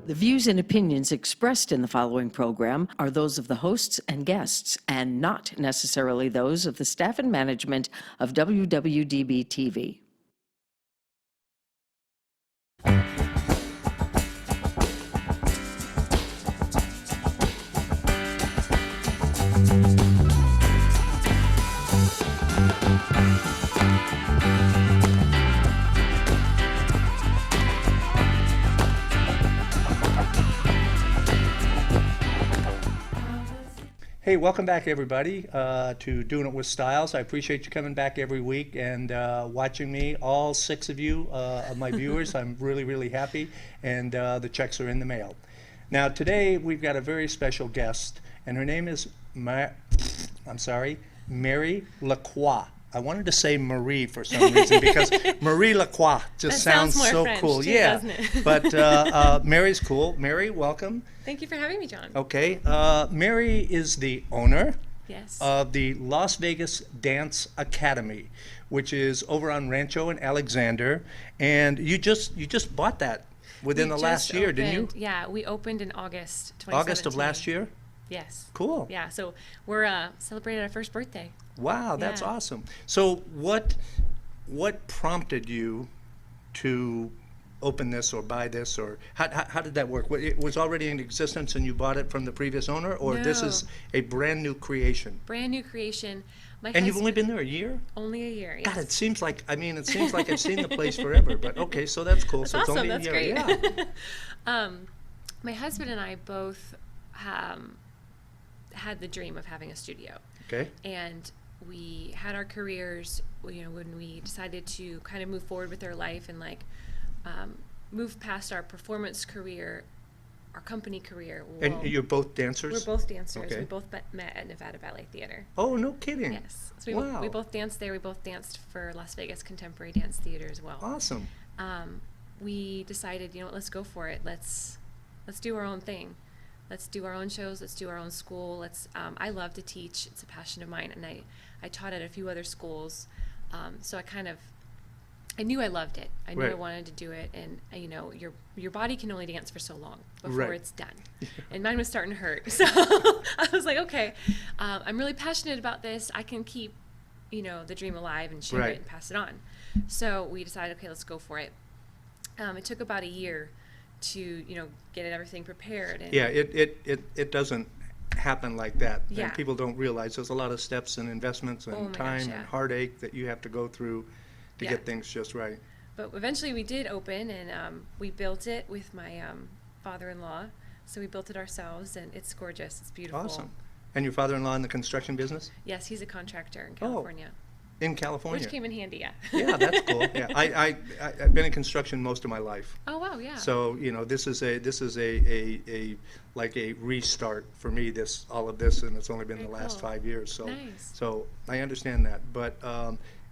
The views and opinions expressed in the following program are those of the hosts and guests, and not necessarily those of the staff and management of WWDB-TV. Hey, welcome back everybody to Doing It with Styles. I appreciate you coming back every week and watching me, all 6 of you of my viewers. I'm really, really happy, and the checks are in the mail. Now today we've got a very special guest, and her name is Mary LaCroix. I wanted to say Marie for some reason because Marie LaCroix just sounds more so French cool. too, Yeah, doesn't it? but Mary's cool. Mary, welcome. Thank you for having me, John. Okay, Mary is the owner Yes. of the Las Vegas Dance Academy, which is over on Rancho and Alexander, and you just bought that within We the last just year, didn't you? opened- Yeah, we opened in August 2017. August of last year? Yes. Cool. Yeah, so we're celebrating our first birthday. Wow, that's Yeah. awesome. So what prompted you to open this or buy this, or how did that work? It was already in existence and you bought it from the previous owner, or this is No. a brand new creation? Brand new creation. My And you've only husband- been there a year? Only a year, yes. God, it seems like I've seen the place forever, but okay, so that's cool. That's So it's awesome, only a that's year. great. Yeah. My husband and I both had the dream of having a studio. Okay. And we had our careers, when we decided to kind of move forward with our life and move past our performance career, our company career. And you're both dancers? We're both dancers. Okay. We both met at Nevada Ballet Theater. Oh, no kidding. Yes. So Wow. we both danced there. We both danced for Las Vegas Contemporary Dance Theater as well. Awesome. We decided, let's go for it. Let's do our own thing. Let's do our own shows. Let's do our own school. I love to teach. It's a passion of mine, and I taught at a few other schools. So I knew I loved it. I knew I Right. wanted to do it, and your body can only dance for so long before Right. it's done. And mine was starting to hurt, so I was like, okay, I'm really passionate about this. I can keep, the dream alive and share Right. it and pass it on. So we decided, okay, let's go for it. It took about a year to get everything prepared. And Yeah, it doesn't happen like that. Yeah. And people don't realize there's a lot of steps and investments and Oh my gosh, time yeah. and heartache that you have to go through to Yeah. get things just right. But eventually we did open, and we built it with my father-in-law. So we built it ourselves, and it's gorgeous. It's beautiful. Awesome. And your father-in-law in the construction business? Yes, he's a contractor in Oh, California, In California? which came in handy. Yeah. Yeah, that's cool. Yeah, I've been in construction most of my life. Oh wow, yeah. So this is a like a restart for me. All of this, and it's only been Very the last cool. 5 years. So Nice. so I understand that, but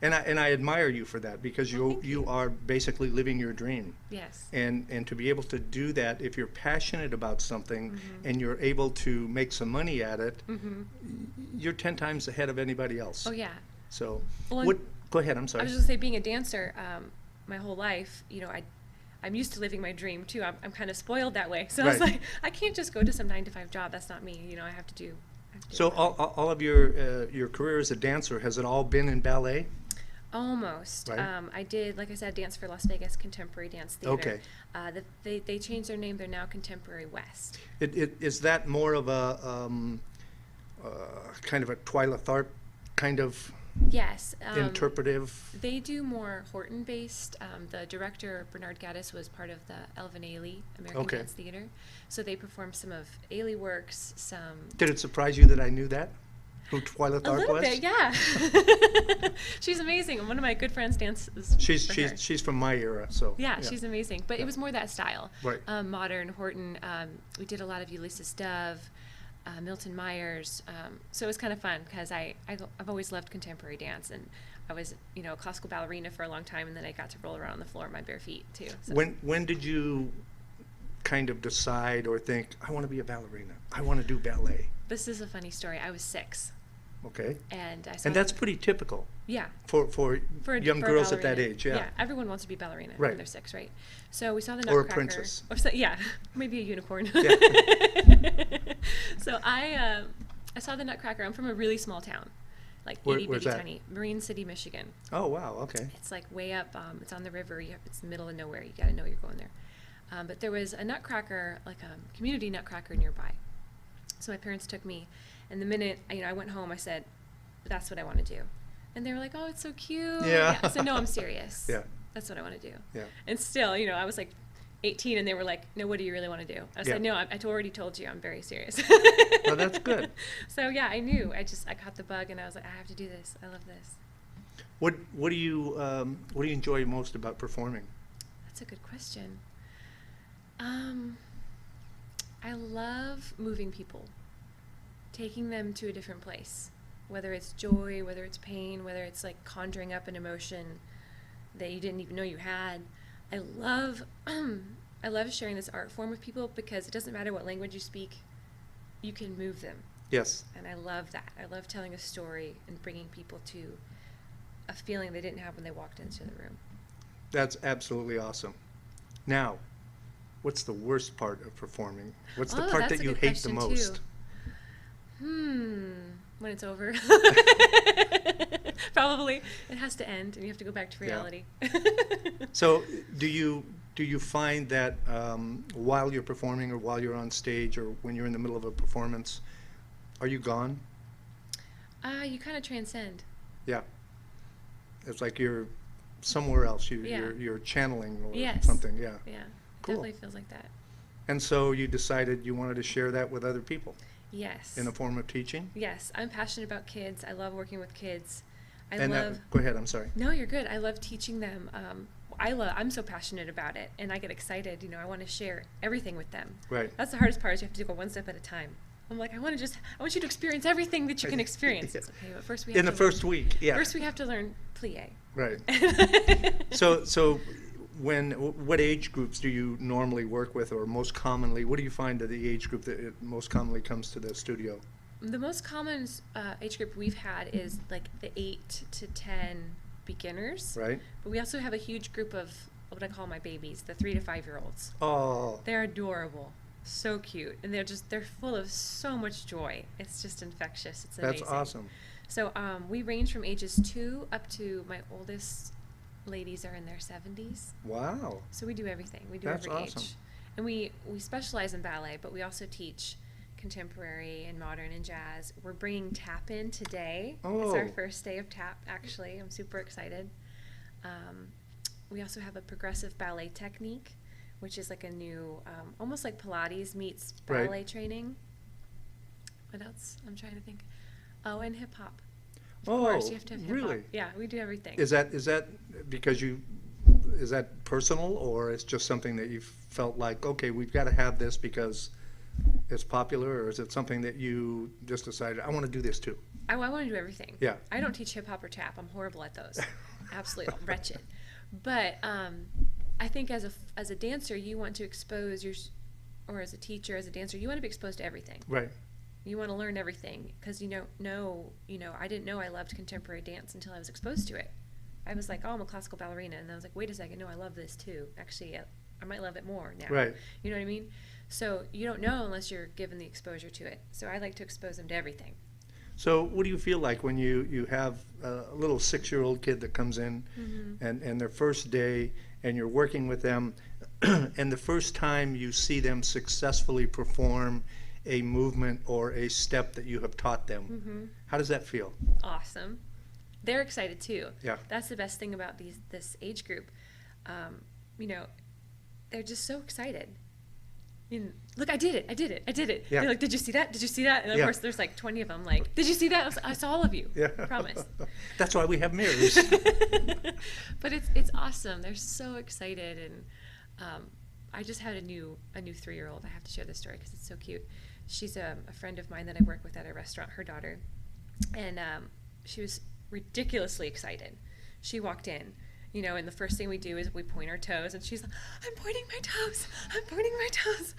and I admire you for that, because thank you are basically living your dream. Yes. And to be able to do that, if you're passionate about something Mm-hmm. and you're able to make some money at it, you're 10 times ahead of anybody else. Oh yeah. So Well, what? Go ahead. I'm I sorry. was just gonna say, being a dancer, my whole life, I'm used to living my dream too. I'm kind of spoiled that way. So I was Right. like, I can't just go to some 9-to-5 job. That's not me. I have to do. So all of your career as a dancer, has it all been in ballet? Almost. Right. I did, like I said, dance for Las Vegas Contemporary Dance Theater. Okay. They changed their name. They're now Contemporary West. Is that more of a kind of a Twyla Tharp kind of Yes. interpretive? They do more Horton-based. The director, Bernard Gaddis, was part of the Elvin Ailey American Okay. Dance Theater. So they performed some of Ailey works, some... Did it surprise you that I knew that? Who Twyla A Tharp little was? bit, yeah. She's amazing. One of my good friends dances for her. She's from my era, so Yeah, she's amazing. But it was more that style. Right. Modern, Horton. We did a lot of Ulysses Dove, Milton Myers. So it was kind of fun because I've always loved contemporary dance, and I was a classical ballerina for a long time, and then I got to roll around on the floor in my bare feet too. So. When did you kind of decide or think, I want to be a ballerina, I want to do ballet? This is a funny story. I was 6. And I saw And that's pretty typical yeah. for For young for a girls at that ballerina. age, yeah. Everyone wants to be ballerina Right. when they're 6, right? So we saw the Or a Nutcracker. princess. Or yeah, maybe a unicorn. Yeah. So I saw the Nutcracker. I'm from a really small town, like itty Where's bitty that? tiny, Marine City, Michigan. Oh, wow, okay. It's like way up. It's on the river. It's the middle of nowhere. You got to know you're going there. But there was a Nutcracker, like a community Nutcracker nearby. So my parents took me, and the minute I went home, I said, "That's what I want to do." And they were like, "Oh, it's so cute." Yeah. I said, "No, I'm serious. Yeah. That's what I want to do." Yeah. And still, I was like 18, and they were like, "No, what do you really want to do?" I said, Yeah. "No, I already told you, I'm very serious." Oh, that's good. So yeah, I knew. I caught the bug, and I was like, I have to do this. I love this. What do you enjoy most about performing? That's a good question. I love moving people, taking them to a different place, whether it's joy, whether it's pain, whether it's like conjuring up an emotion that you didn't even know you had. I love sharing this art form with people because it doesn't matter what language you speak, you can move them. Yes. And I love that. I love telling a story and bringing people to a feeling they didn't have when they walked into the room. That's absolutely awesome. Now, what's the worst part of performing? What's the part that's that a you good hate the question, most? When it's over. Probably. It has to end and you have to go back to reality. So do you find that while you're performing or while you're on stage or when you're in the middle of a performance, are you gone? You kind of transcend. Yeah. It's like you're somewhere else. Yeah. You're channeling or Yes. something. Yeah. Yeah. Cool. Definitely feels like that. And so you decided you wanted to share that with other people Yes. in the form of teaching? Yes. I'm passionate about kids. I love working with kids. Go ahead, I'm sorry. No, you're good. I love teaching them. I'm so passionate about it, and I get excited. I want to share everything with them. Right. That's the hardest part. Is you have to go one step at a time. I'm like, I want you to experience everything that you can experience. Yeah. Okay, but first we have In the first week, yeah. First we have to learn plie. Right. So what age groups do you normally work with, or most commonly, what do you find are the age group that it most commonly comes to the studio? The most common age group we've had is like the 8 to 10 beginners. Right. But we also have a huge group of what I call my babies, the 3 to 5-year-olds. Oh. They're adorable, so cute, and they're full of so much joy. It's just infectious. It's amazing. That's awesome. So we range from ages 2 up to my oldest ladies are in their 70s. Wow. So we do everything. We do That's every awesome. age. And we specialize in ballet, but we also teach contemporary and modern and jazz. We're bringing tap in today. It's our Oh. first day of tap, actually. I'm super excited. We also have a progressive ballet technique, which is like a new, almost like Pilates meets Right. ballet training. What else? I'm trying to think. Oh, and hip hop. Of Oh, course, you have to have hip hop. really? Yeah, we do everything. Is that because is that personal, or it's just something that you felt like, okay, we've got to have this because it's popular, or is it something that you just decided, I want to do this too? I want to do everything. Yeah. I don't teach hip hop or tap. I'm horrible at those. Absolutely wretched. But I think as a dancer, you want to expose or as a teacher, as a dancer, you want to be exposed to everything. Right. You want to learn everything because I didn't know I loved contemporary dance until I was exposed to it. I was like, oh, I'm a classical ballerina, and I was like, wait a second, no, I love this too. Actually, I might love it more now. Right. You know what I mean? So you don't know unless you're given the exposure to it. So I like to expose them to everything. So what do you feel like when you have a little 6-year-old kid that comes in and their first day, and you're working with them, and the first time you see them successfully perform a movement or a step that you have taught them? How does that feel? Awesome. They're excited too. Yeah. That's the best thing about this age group. They're just so excited. Look, I did it. Yeah. They're like, did you see that? Did you see that? And of Yeah. course, there's like 20 of them like, did you see that? I saw all of you. Yeah. I promise. That's why we have mirrors. But it's awesome. They're so excited. And I just had a new 3-year-old. I have to share this story because it's so cute. She's a friend of mine that I work with at a restaurant, her daughter. And she was ridiculously excited. She walked in, and the first thing we do is we point our toes, and she's like, I'm pointing my toes. I'm pointing my toes.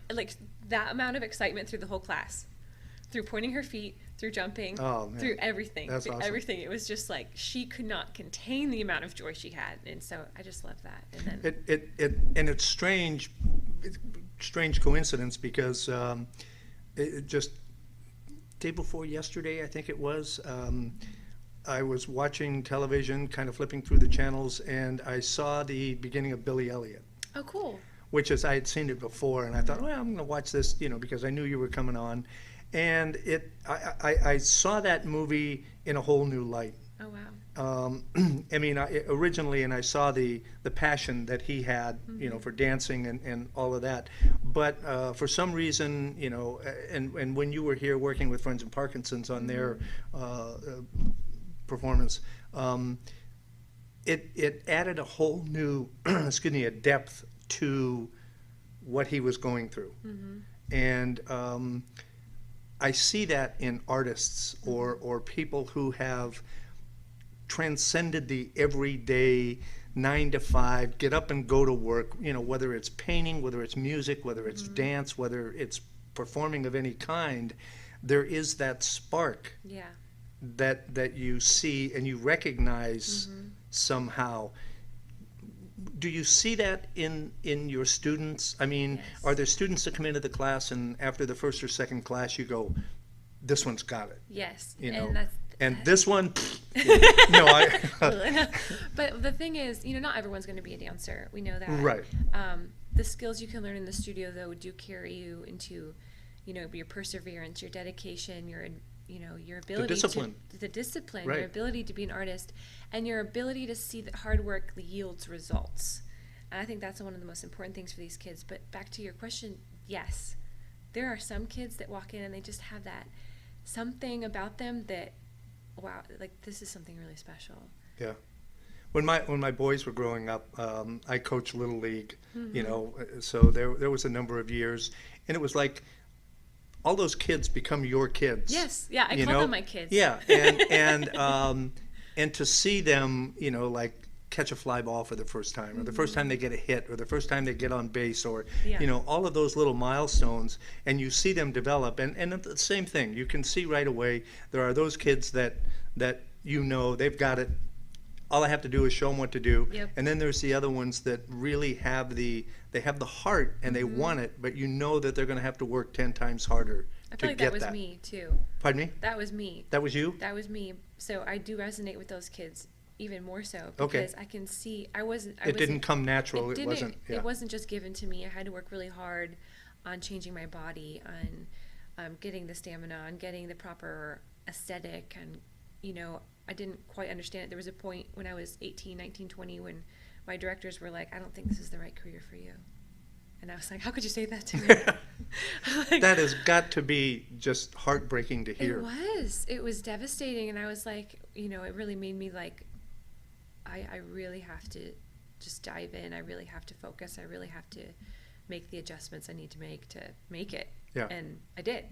Like that amount of excitement through the whole class. through pointing her feet, through jumping, Oh, man. through everything. That's through awesome. everything. It was just like she could not contain the amount of joy she had, and so I just love that. And then And it's strange coincidence because it just day before yesterday, I think it was, I was watching television, kind of flipping through the channels, and I saw the beginning of Billy Elliot, oh, cool. which is, I had seen it before, and I thought, well, I'm going to watch this, because I knew you were coming on. And I saw that movie in a whole new light. Oh, wow. I mean, originally, and I saw the passion that he had, for dancing and all of that. But for some reason, and when you were here working with Friends of Parkinson's on their performance, it added a whole new, excuse me, a depth to what he was going through. And I see that in artists or people who have transcended the everyday 9 to 5, get up and go to work, whether it's painting, whether it's music, whether it's dance, whether it's performing of any kind, there is that spark Yeah. that you see and you recognize somehow. Do you see that in your students? I mean, Yes. are there students that come into the class and after the first or second class you go, this one's got it, Yes. and that's this one, no, But the thing is, not everyone's going to be a dancer. We know that. Right. The skills you can learn in the studio, though, do carry you into, your perseverance, your dedication, your ability discipline. the discipline, Right. your ability to be an artist, and your ability to see that hard work yields results. And I think that's one of the most important things for these kids. But back to your question, yes, there are some kids that walk in and they just have that something about them that, wow, like this is something really special. Yeah. When my boys were growing up, I coached Little League, so there was a number of years, and it was like all those kids become your kids. Yes, yeah, I call them my kids. Yeah, and to see them, like catch a fly ball for the first time, or the first time they get a hit, or the first time they get on base, or Yeah. all of those little milestones, and you see them develop, and the same thing, you can see right away there are those kids that they've got it. All I have to do is show them what to do. Yep. And then there's the other ones that really have the heart and they want it, but that they're going to have to work 10 times harder I to feel like get that was that. me too. Pardon me? That was me. That was you? That was me. So I do resonate with those kids even more so Okay. because I can see It didn't come natural. It didn't- wasn't. Yeah. It wasn't just given to me. I had to work really hard on changing my body, on getting the stamina, on getting the proper aesthetic, and I didn't quite understand it. There was a point when I was 18, 19, 20 when my directors were like, I don't think this is the right career for you. And I was like, how could you say that to me? Like, That has got to be just heartbreaking to hear. It was devastating. And I was like, it really made me like, I really have to just dive in. I really have to focus. I really have to make the adjustments I need to make it. Yeah. And I did,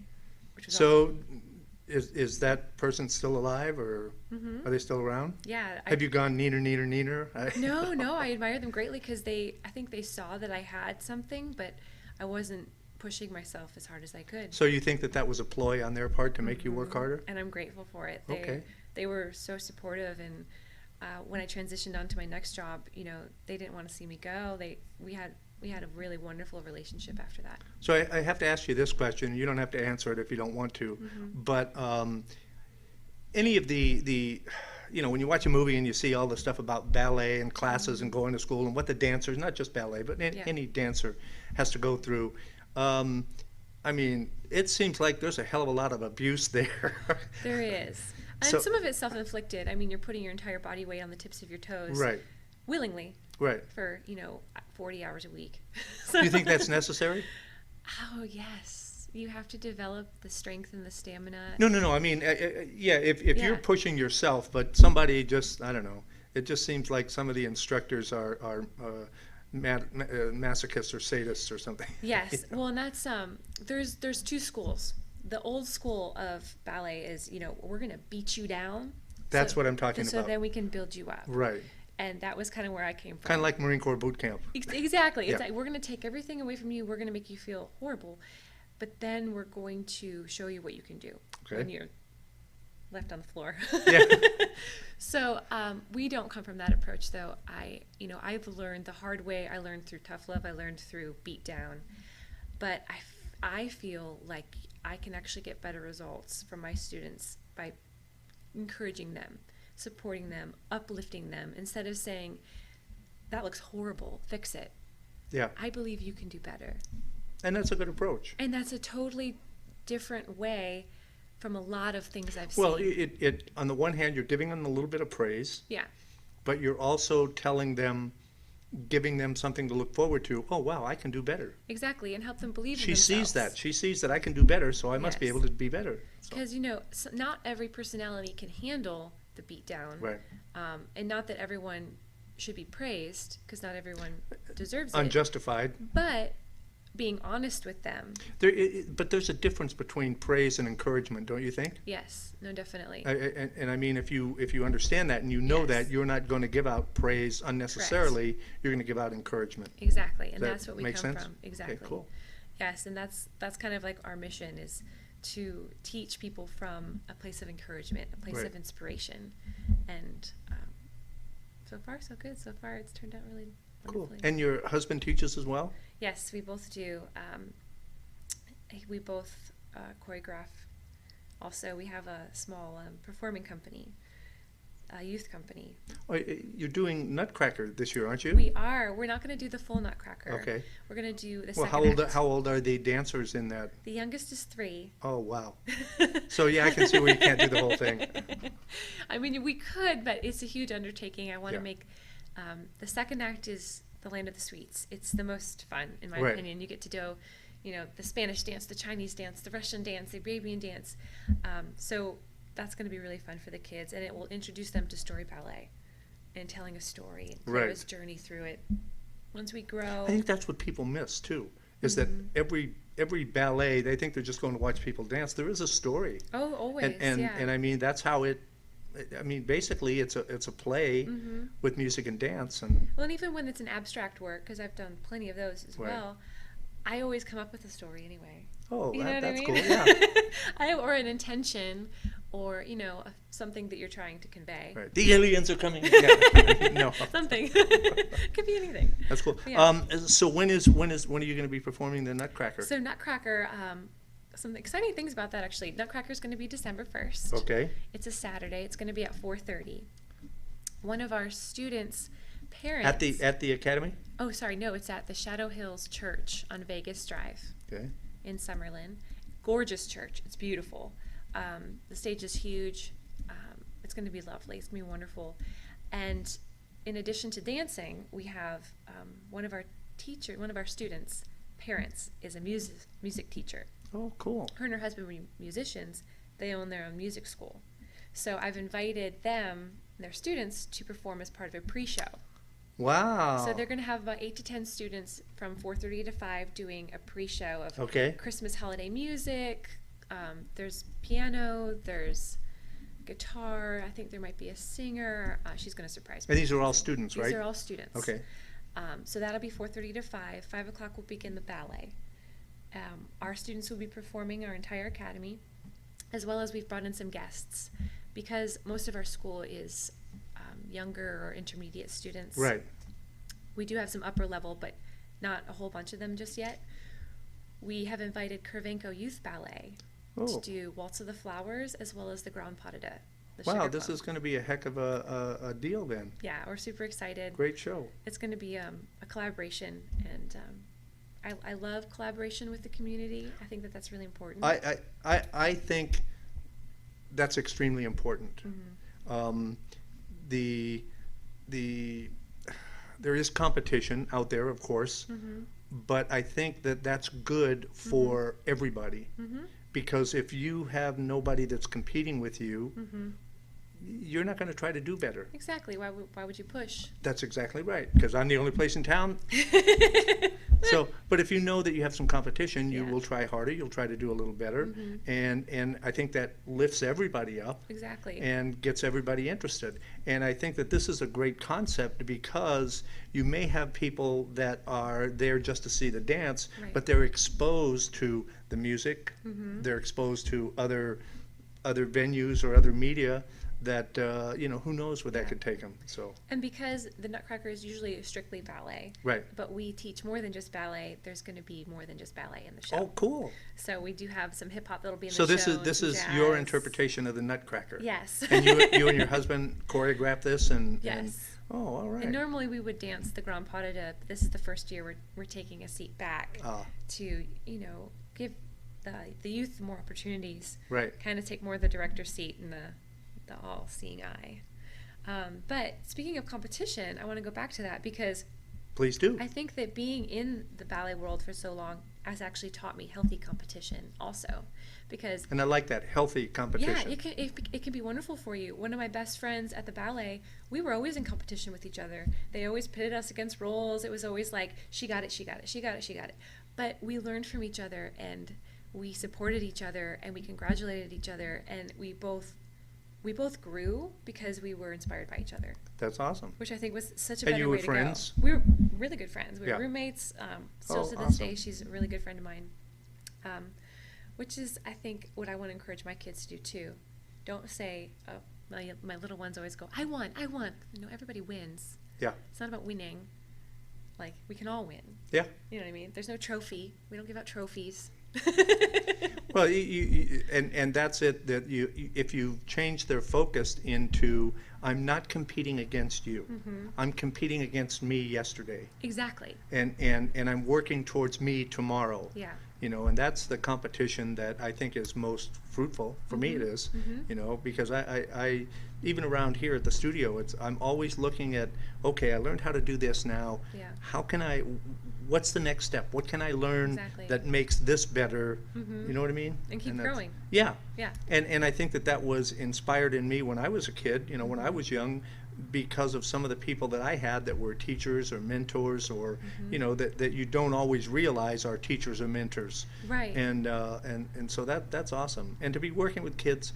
which was So awesome. is that person still alive, or are they still around? Yeah. Have you gone neener? No, I admire them greatly because I think they saw that I had something, but I wasn't pushing myself as hard as I could. So you think that was a ploy on their part to make you work harder? And I'm grateful for it. Okay. They were so supportive, and when I transitioned on to my next job, they didn't want to see me go. We had a really wonderful relationship after that. So I have to ask you this question. You don't have to answer it if you don't want to. But any of the when you watch a movie and you see all the stuff about ballet and classes and going to school and what the dancers, not just ballet, but any dancer has to go through, I mean, it seems like there's a hell of a lot of abuse there. There is. And So- some of it's self-inflicted. I mean, you're putting your entire body weight on the tips of your toes. Right. Willingly. Right. For, 40 hours a week. Do you think that's necessary? Oh, yes. You have to develop the strength and the stamina. No. I mean, yeah, if Yeah. you're pushing yourself, but somebody just, I don't know, it just seems like some of the instructors are masochists or sadists or something. Yes. Well, and that's there's two schools. The old school of ballet is, we're going to beat you down. That's what I'm talking so about. then we can build you up. Right. And that was kind of where I came from. Kind of like Marine Corps boot camp. Exactly. It's Yeah. like, we're going to take everything away from you. We're going to make you feel horrible. but then we're going to show you what you can do Okay. when you're left on the floor. Yeah. So we don't come from that approach, though. I've learned the hard way. I learned through tough love. I learned through beat down. But I feel like I can actually get better results from my students by encouraging them, supporting them, uplifting them, instead of saying, that looks horrible, fix it. Yeah. I believe you can do better. And that's a good approach. And that's a totally different way from a lot of things I've Well, seen. it on the one hand, you're giving them a little bit of praise, Yeah, but you're also telling them, giving them something to look forward to. Oh, wow, I can do better. exactly, and help them believe in She themselves. sees that. She sees that I can do better, so I must be Yes. able to be better. So, Because, not every personality can handle the beat down. right. And not that everyone should be praised, because not everyone deserves it. Unjustified. But being honest with them, But there's a difference between praise and encouragement, don't you think? yes, no, definitely. And I mean, if you understand that and you know Yes. that, you're not going to give out praise unnecessarily. You're going to give out encouragement. Exactly, and Does that that's what we make come sense? from. Exactly. Okay, cool. Yes, and that's kind of like our mission, is to teach people from a place of encouragement, a place Right. of inspiration, and so far so good. So far it's turned out really Cool. wonderfully. And your husband teaches as well? Yes, we both do. We both choreograph. Also, we have a small performing company, a youth company. Oh, you're doing Nutcracker this year, aren't you? We are. We're not going to do the full Nutcracker. Okay. We're going to do the Well, second act. how old are the dancers in that? The youngest is 3. Oh, wow. So, yeah, I can see where you can't do the whole thing. I mean, we could, but it's a huge undertaking. I want to Yeah. make the second act is the Land of the Sweets. It's the most fun, in my Right. opinion. You get to do, the Spanish dance, the Chinese dance, the Russian dance, the Arabian dance. So that's going to be really fun for the kids, and it will introduce them to story ballet and telling a story and Right. Clara's journey through it. Once we grow, I think that's what people miss, too, is that Mm-hmm. every ballet, they think they're just going to watch people dance. There is a story. oh, always, And yeah. I mean, that's how basically it's a play Mm-hmm. with music and dance. And Well, and even when it's an abstract work, because I've done plenty of those as Right. well, I always come up with a story anyway. oh, You know what that's I cool, mean? yeah. or an intention, or something that you're trying to convey. Right. The aliens are coming. Yeah. No, Something could be anything. that's cool. Yeah. So when are you going to be performing the Nutcracker? So Nutcracker, some exciting things about that actually. Nutcracker is going to be December 1st. Okay. It's a Saturday. It's going to be at 4:30. One of our students' parents. At the academy. Oh, sorry, no, it's at the Shadow Hills Church on Vegas Drive. Okay. In Summerlin. Gorgeous church. It's beautiful. The stage is huge. It's going to be lovely. It's going to be wonderful. And in addition to dancing, we have one of our students' parents is a music teacher. Oh, cool. Her and her husband were musicians. They own their own music school. So I've invited them, their students, to perform as part of a pre-show. Wow. So they're going to have about 8 to 10 students from 4:30 to 5 doing a pre-show of Okay. Christmas holiday music. There's piano, there's guitar. I think there might be a singer. She's going to surprise me. And these are all students, right? These are all students. Okay. So that'll be 4:30 to 5. 5 o'clock will begin the ballet. Our students will be performing our entire academy, as well as we've brought in some guests, because most of our school is younger or intermediate students. Right. We do have some upper level, but not a whole bunch of them just yet. We have invited Kurvenko Youth Ballet to Oh. do Waltz of the Flowers, as well as the Grand Pas de Deux, the Wow, Sugar this Plum. is going to be a heck of a deal then. Yeah, we're super excited. Great show. It's going to be a collaboration, and I love collaboration with the community. I think that that's really important. I think that's extremely important. Mm-hmm. There is competition out there, of course, Mm-hmm. but I think that that's good for everybody, Mm-hmm. because if you have nobody that's competing with you, Mm-hmm. you're not going to try to do better. Exactly. Why would you push? That's exactly right, because I'm the only place in town. But if you know that you have some competition, you Yeah. will try harder. You'll try to do a little better, and I think that lifts everybody up Exactly. and gets everybody interested. And I think that this is a great concept because you may have people that are there just to see the dance, Right. but they're exposed to the music, they're exposed to other venues or other media that who knows where that Yeah. could take them. So And because the Nutcracker is usually strictly ballet, right. but we teach more than just ballet, there's going to be more than just ballet in the show. Oh, cool. So we do have some hip hop that'll be in So the this show. is and your jazz. interpretation of the Nutcracker. Yes. And you and your husband choreographed this and Yes. oh, all right. And normally we would dance the Grand Pas de Deux. This is the first year we're taking a seat back Ah. to give the youth more opportunities. Right. Kind of take more of the director's seat and the all-seeing eye. But speaking of competition, I want to go back to that because Please do. I think that being in the ballet world for so long has actually taught me healthy competition also, because And I like that, healthy competition. yeah, it can be wonderful for you. One of my best friends at the ballet, we were always in competition with each other. They always pitted us against roles. It was always like, she got it, she got it, she got it, she got it. But we learned from each other, and we supported each other, and we congratulated each other, and we both grew because we were inspired by each other, That's awesome. which I think was such a And better you were way friends? to go. We were really good friends. We were Yeah. roommates. Still Oh, to this awesome. day, she's a really good friend of mine. Which is, I think, what I want to encourage my kids to do too. Don't say, oh, my little ones always go, I won. No, everybody wins. Yeah. It's not about winning. Like, we can all win. Yeah. You know what I mean? There's no trophy. We don't give out trophies. Well, and that's it. That if you change their focus into, I'm not competing against you. I'm competing against me yesterday, Exactly. and I'm working towards me tomorrow. Yeah. And that's the competition that I think is most fruitful. For me it is, because I even around here at the studio, I'm always looking at, okay, I learned how to do this now. Yeah. How can what's the next step? What can I learn Exactly. that makes this better? You know what I mean? And keep that's- growing. Yeah. Yeah. And I think that was inspired in me when I was a kid, when I was young, because of some of the people that I had that were teachers or mentors or, that you don't always realize are teachers or mentors. Right. And so that's awesome. And to be working with kids,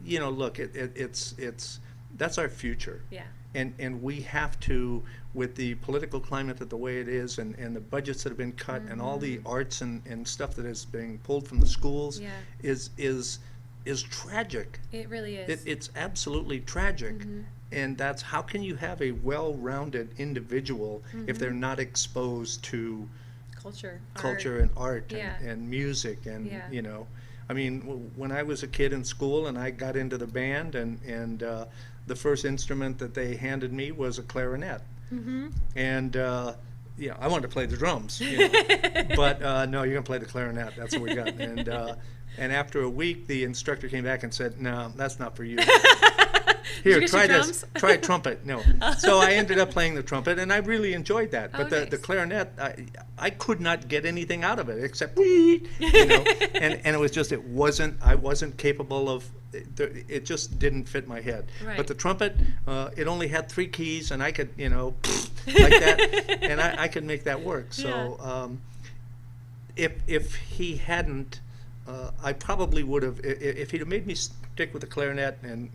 look, it's that's our future. Yeah. And we have to, with the political climate that the way it is, and the budgets that have been cut, and all the arts and stuff that is being pulled from the schools, Yeah. is tragic. It really is. It's absolutely tragic. And that's, how can you have a well-rounded individual if they're not exposed to Culture. culture art. and art Yeah. and music and Yeah. I mean, when I was a kid in school and I got into the band and the first instrument that they handed me was a clarinet. And I wanted to play the drums, but no, you're gonna play the clarinet. That's what we got. And after a week, the instructor came back and said, "No, that's not for you. Here, get try your this. drums? Try a trumpet." No. So I ended up playing the trumpet, and I really enjoyed that. But Oh, the nice. clarinet, I could not get anything out of it except wee, and it was just, I wasn't capable of. It just didn't fit my head. Right. But the trumpet, it only had 3 keys, and I could, like that, and I could make that work. So if he hadn't, I probably would have. If he'd have made me stick with the clarinet and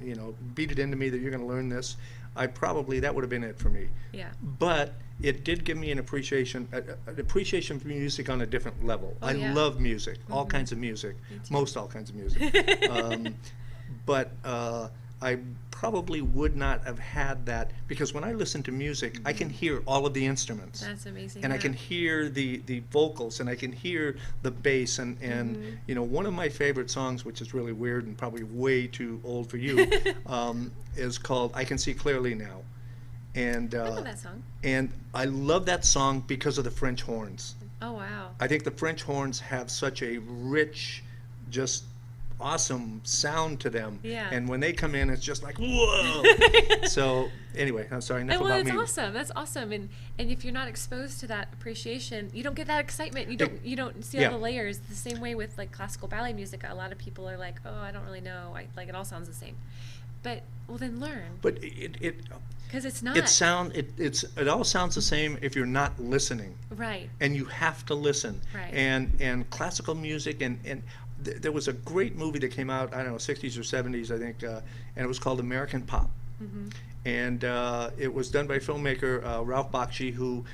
beat it into me that you're going to learn this, that would have been it for me. Yeah. But it did give me an appreciation for music on a different level. Oh, I yeah. love music, all kinds of music, most all kinds of music. But I probably would not have had that, because when I listen to music, I can hear all of the instruments. That's amazing. And I yeah. can hear the vocals, and I can hear the bass, and one of my favorite songs, which is really weird and probably way too old for you, is called "I Can See Clearly Now," and I love that song. and I love that song because of the French horns. Oh, wow. I think the French horns have such a rich, just awesome sound to them. Yeah. And when they come in, it's just like, whoa. So anyway, I'm sorry, enough Well, about that's me. awesome. That's awesome. And if you're not exposed to that appreciation, you don't get that excitement. You don't see all Yeah. the layers. The same way with like classical ballet music. A lot of people are like, oh, I don't really know. It all sounds the same. But, well, then learn. But it Because it's not. it all sounds the same if you're not listening. Right. And you have to listen. Right. And classical music and there was a great movie that came out, I don't know, 60s or 70s, I think, and it was called American Pop. Mm-hmm. And it was done by filmmaker Ralph Bakshi, who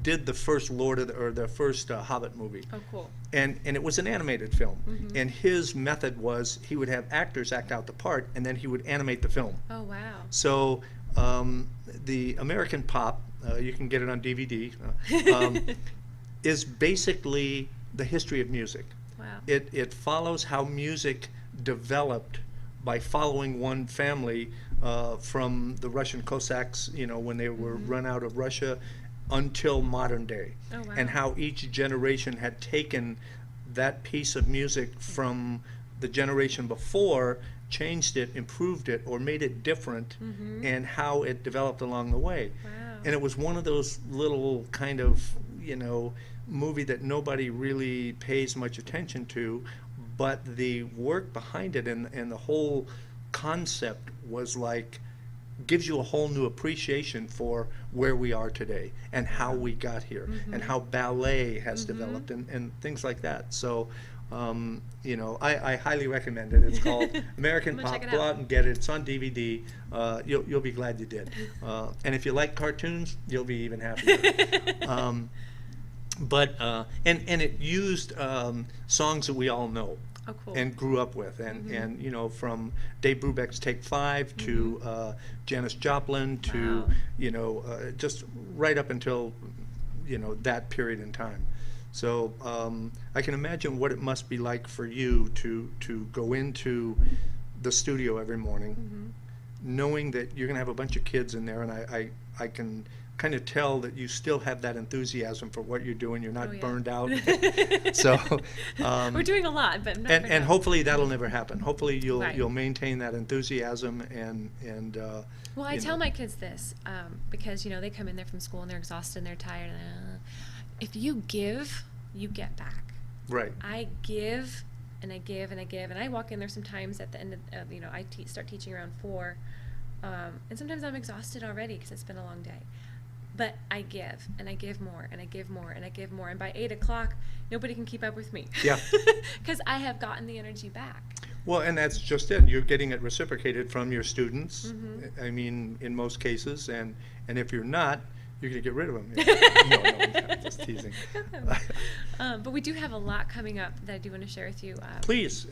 did the first the first Hobbit movie. Oh, cool. And it was an animated film. Mm-hmm. And his method was he would have actors act out the part, and then he would animate the film. Oh, wow. So the American Pop, you can get it on DVD, is basically the history of music. Wow. It follows how music developed by following one family from the Russian Cossacks, when they were Mm-hmm. run out of Russia, until modern day. Oh, wow. And how each generation had taken that piece of music from the generation before, changed it, improved it, or made it different, Mm-hmm. and how it developed along the way. Wow. And it was one of those little kind of, movie that nobody really pays much attention to, but the work behind it and the whole concept was like, gives you a whole new appreciation for where we are today and how we got here and how ballet has developed and things like that. So, I highly recommend it. It's called American I'm gonna Pop. check it Go out. out and get it. It's on DVD. You'll be glad you did. And if you like cartoons, you'll be even happier. And it used songs that we all know. Oh, cool. And grew up with, and from Dave Brubeck's Take 5 to Janis Joplin to Wow. just right up until that period in time. So I can imagine what it must be like for you to go into the studio every morning, knowing that you're going to have a bunch of kids in there, and I can kind of tell that you still have that enthusiasm for what you're doing. You're not Oh, yeah. burned out. So We're doing a lot, but not and hopefully that'll never happen. Hopefully Right. you'll maintain that enthusiasm and Well, I tell my kids this because they come in there from school and they're exhausted and they're tired. If you give, you get back. right. I give and I give and I give, and I walk in there sometimes at the end of I start teaching around 4, and sometimes I'm exhausted already because it's been a long day. But I give, and I give more, and I give more, and I give more, and by 8 o'clock, nobody can keep up with me. Yeah. Because I have gotten the energy back. Well, and that's just it. You're getting it reciprocated from your students. I mean, in most cases, and if you're not, you're going to get rid of them. No, I'm just teasing. But we do have a lot coming up that I do want to share with you. Please,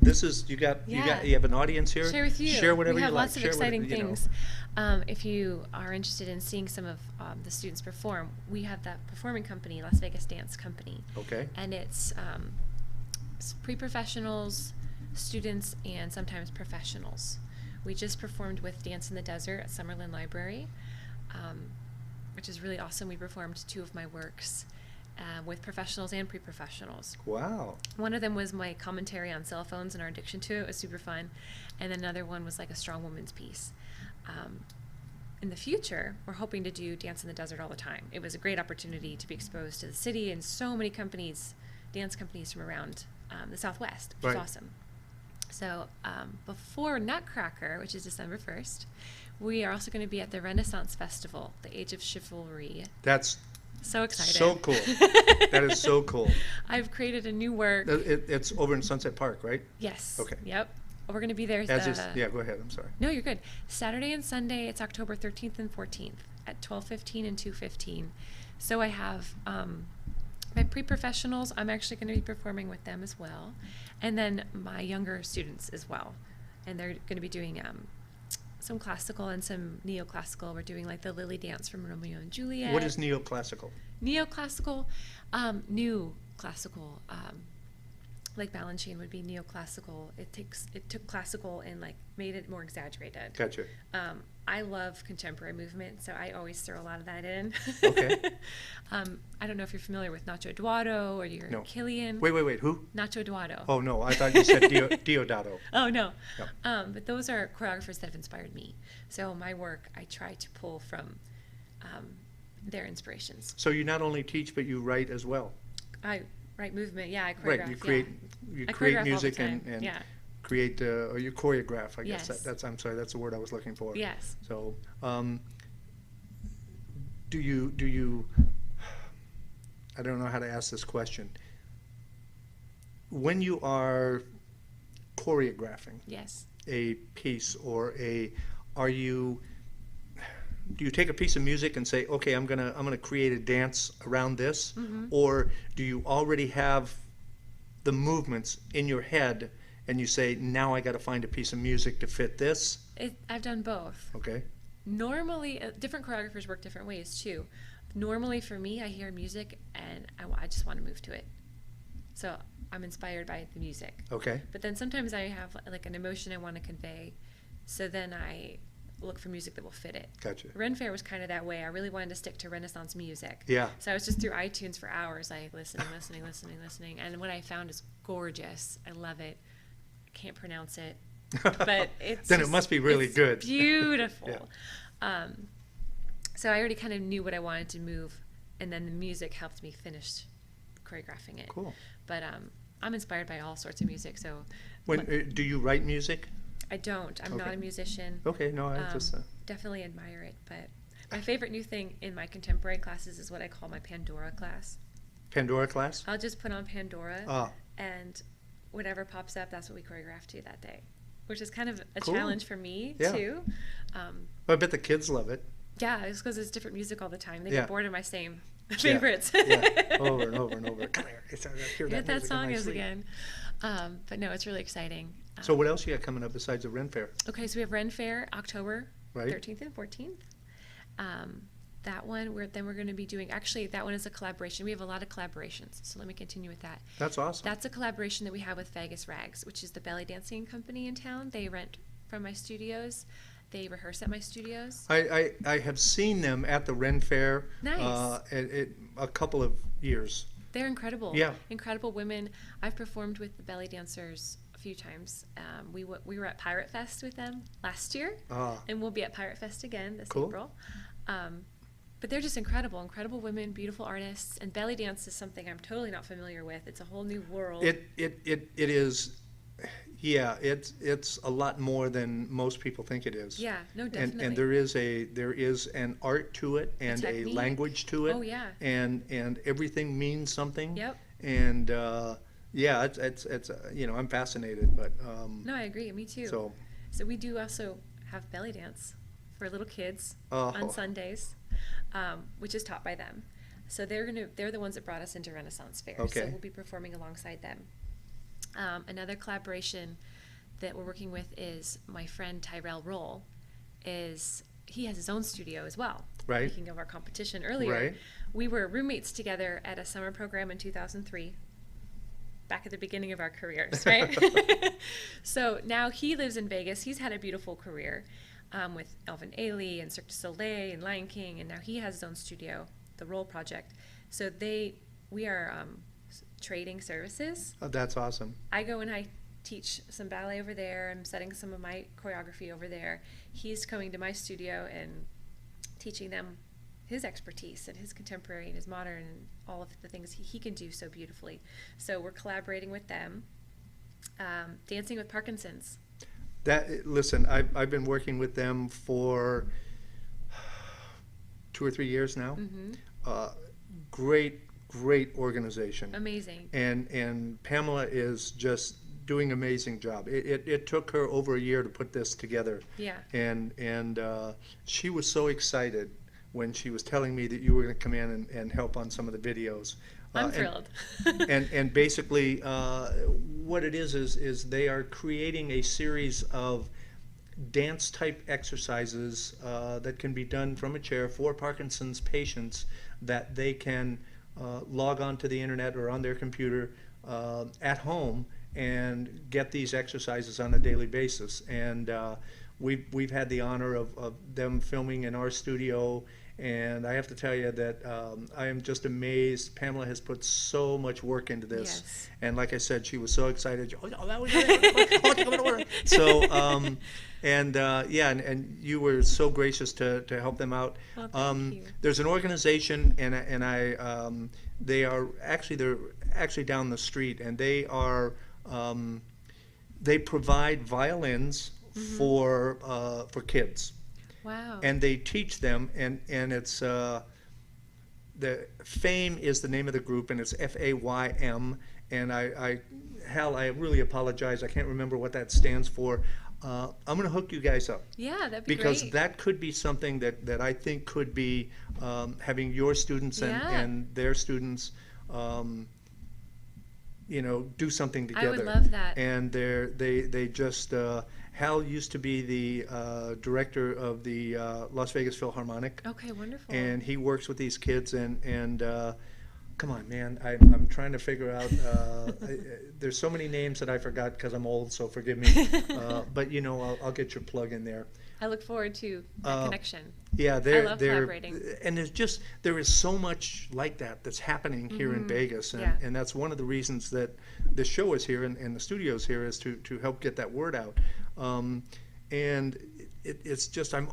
this is you have an audience here. Share with you. Share whatever we have you like. lots of Share exciting whatever, things. If you are interested in seeing some of the students perform, we have that performing company, Las Vegas Dance Company. Okay. And it's pre-professionals, students, and sometimes professionals. We just performed with Dance in the Desert at Summerlin Library, which is really awesome. We performed 2 of my works with professionals and pre-professionals. Wow. One of them was my commentary on cell phones and our addiction to it. It was super fun. And then another one was like a strong woman's piece. In the future, we're hoping to do Dance in the Desert all the time. It was a great opportunity to be exposed to the city and so many companies, dance companies from around the Southwest, which is Right. awesome. So before Nutcracker, which is December 1st, we are also going to be at the Renaissance Festival, the Age of Chivalry. That's So excited. so cool. That is so cool. I've created a new work. It's over in Sunset Park, right? Yes. Okay. Yep. We're going to be there. Yeah, go ahead. I'm sorry. No, you're good. Saturday and Sunday, it's October 13th and 14th at 12:15 and 2:15. So I have my pre-professionals. I'm actually going to be performing with them as well. And then my younger students as well. And they're going to be doing some classical and some neoclassical. We're doing like the Lily Dance from Romeo and Juliet. What is neoclassical? Neoclassical, new classical, like Balanchine would be neoclassical. It took classical and like made it more exaggerated. Gotcha. I love contemporary movement, so I always throw a lot of that in. Okay. I don't know if you're familiar with Nacho Eduardo or your No. Killian. Wait. Who? Nacho Eduardo. Oh no, I thought you said Diodato. Oh, no. No. But those are choreographers that have inspired me. So my work, I try to pull from their inspirations. So you not only teach, but you write as well. I write movement, yeah, I choreograph. Right. You create I create choreograph all the music time, and yeah. create or you choreograph. I guess Yes. that's I'm sorry, that's the word I was looking for. Yes. So, do you? I don't know how to ask this question. When you are choreographing Yes. a piece or are you? Do you take a piece of music and say, okay, I'm gonna create a dance around this, or do you already have the movements in your head and you say, now I got to find a piece of music to fit this? I've done both. Okay. Normally, different choreographers work different ways too. Normally, for me, I hear music and I just want to move to it. So I'm inspired by the music. Okay. But then sometimes I have like an emotion I want to convey. So then I look for music that will fit it. Gotcha. Ren Fair was kind of that way. I really wanted to stick to Renaissance music. Yeah. So I was just through iTunes for hours, like listening. And what I found is gorgeous. I love it. I can't pronounce it. But it's Then just, it must be really it's good. Beautiful. So I already kind of knew what I wanted to move, and then the music helped me finish choreographing it. Cool. But I'm inspired by all sorts of music. So When do you write music? I don't. I'm not Okay. a musician. Okay, no, I just Definitely admire it. But my favorite new thing in my contemporary classes is what I call my Pandora class. Pandora class. I'll just put on Pandora, Ah, and whatever pops up, that's what we choreograph to that day, which is kind of a Cool. challenge for me Yeah. too. I bet the kids love it. Yeah, it's because it's different music all the time. They Yeah. get bored of my same favorites. Yeah, over and over and over. Come here, hear What that that music in song my is sleep. again. But no, it's really exciting. So what else you got coming up besides the Ren Fair? Okay, so we have Ren Fair, October Right. 13th and 14th. That one, we're going to be doing, actually, that one is a collaboration. We have a lot of collaborations, so let me continue with that. That's awesome. That's a collaboration that we have with Vegas Rags, which is the belly dancing company in town. They rent from my studios. They rehearse at my studios. I have seen them at the Ren Fair. Nice. A couple of years. They're incredible. Yeah. Incredible women. I've performed with the belly dancers a few times. We were at Pirate Fest with them last year, Ah. and we'll be at Pirate Fest again this Cool. April. But they're just incredible women, beautiful artists. And belly dance is something I'm totally not familiar with. It's a whole new world. It is. Yeah, it's a lot more than most people think it is. Yeah, no, definitely. And there is an art to it and a technique. language to it. Oh, yeah. And everything means something. Yep. And yeah, it's I'm fascinated, but No, I agree. Me too. so So we do also have belly dance for little kids Oh. on Sundays, which is taught by them. So they're the ones that brought us into Renaissance Fair. Okay. So we'll be performing alongside them. Another collaboration that we're working with is my friend Tyrell Roll. He has his own studio as well. Right. Speaking of our competition earlier, Right. we were roommates together at a summer program in 2003. Back at the beginning of our careers, right? So now he lives in Vegas. He's had a beautiful career with Elvin Ailey and Cirque du Soleil and Lion King, and now he has his own studio, the Roll Project. So we are trading services. oh, that's awesome. I go and I teach some ballet over there. I'm setting some of my choreography over there. He's coming to my studio and teaching them his expertise and his contemporary and his modern and all of the things he can do so beautifully. So we're collaborating with them. Dancing with Parkinson's. Listen, I've been working with them for 2 or 3 years now. Great organization. Amazing. And Pamela is just doing an amazing job. It took her over a year to put this together. Yeah. And she was so excited when she was telling me that you were going to come in and help on some of the videos. I'm thrilled. And basically, what it is they are creating a series of dance type exercises that can be done from a chair for Parkinson's patients that they can log on to the internet or on their computer at home and get these exercises on a daily basis. And we've had the honor of them filming in our studio, and I have to tell you that I am just amazed. Pamela has put so much work into this. Yes. And like I said, she was so excited. Oh, that was it. So, and you were so gracious to help them out. Well, thank you. There's an organization, and they're actually down the street, and they are they provide violins for kids, Wow. and they teach them, and it's the FAME is the name of the group, and it's FAYM. And I really apologize. I can't remember what that stands for. I'm going to hook you guys up. Yeah, that'd be Because great. that could be something that I think could be having your students Yeah. and their students, do something I together. would love that. And they just, Hal used to be the director of the Las Vegas Philharmonic. Okay, wonderful. And he works with these kids, and come on, man, I'm trying to figure out, there's so many names that I forgot because I'm old, so forgive me. But I'll get your plug in there. I look forward to that connection. Yeah, I love collaborating. and there is so much like that's happening here in Vegas, and, Yeah. and that's one of the reasons that the show is here and the studio's here, is to help get that word out. And it's just, I'm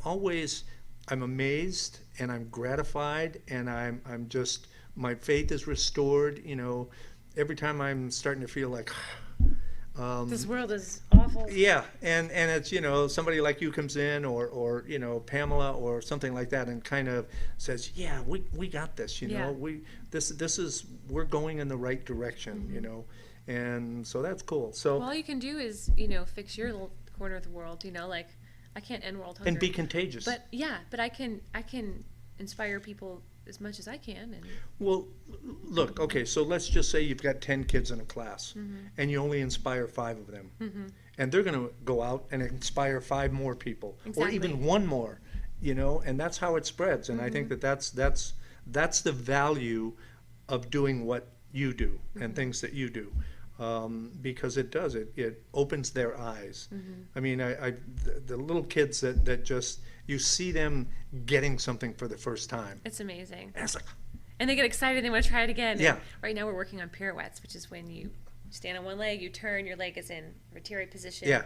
amazed and I'm gratified, and I'm just, my faith is restored. Every time I'm starting to feel like This world is awful. yeah, and it's somebody like you comes in, or Pamela or something like that, and kind of says, yeah, we got this. Yeah. We're going in the right direction. And so that's cool. So Well, all you can do is fix your little corner of the world. Like I can't end world hunger. and be contagious. But yeah, but I can inspire people as much as I can. And Well, look, okay, so let's just say you've got 10 kids in a class, and you only inspire 5 of them. And they're going to go out and inspire 5 more people, or even Exactly. 1 more, and that's how it spreads. And I think that's the value of doing what you do and things that you do. Because it does, it opens their eyes. I mean, the little kids that just, you see them getting something for the first time. it's amazing. And it's like, And they get excited, they want to try it again. Yeah. And right now we're working on pirouettes, which is when you stand on one leg, you turn, your leg is in rotary position. Yeah.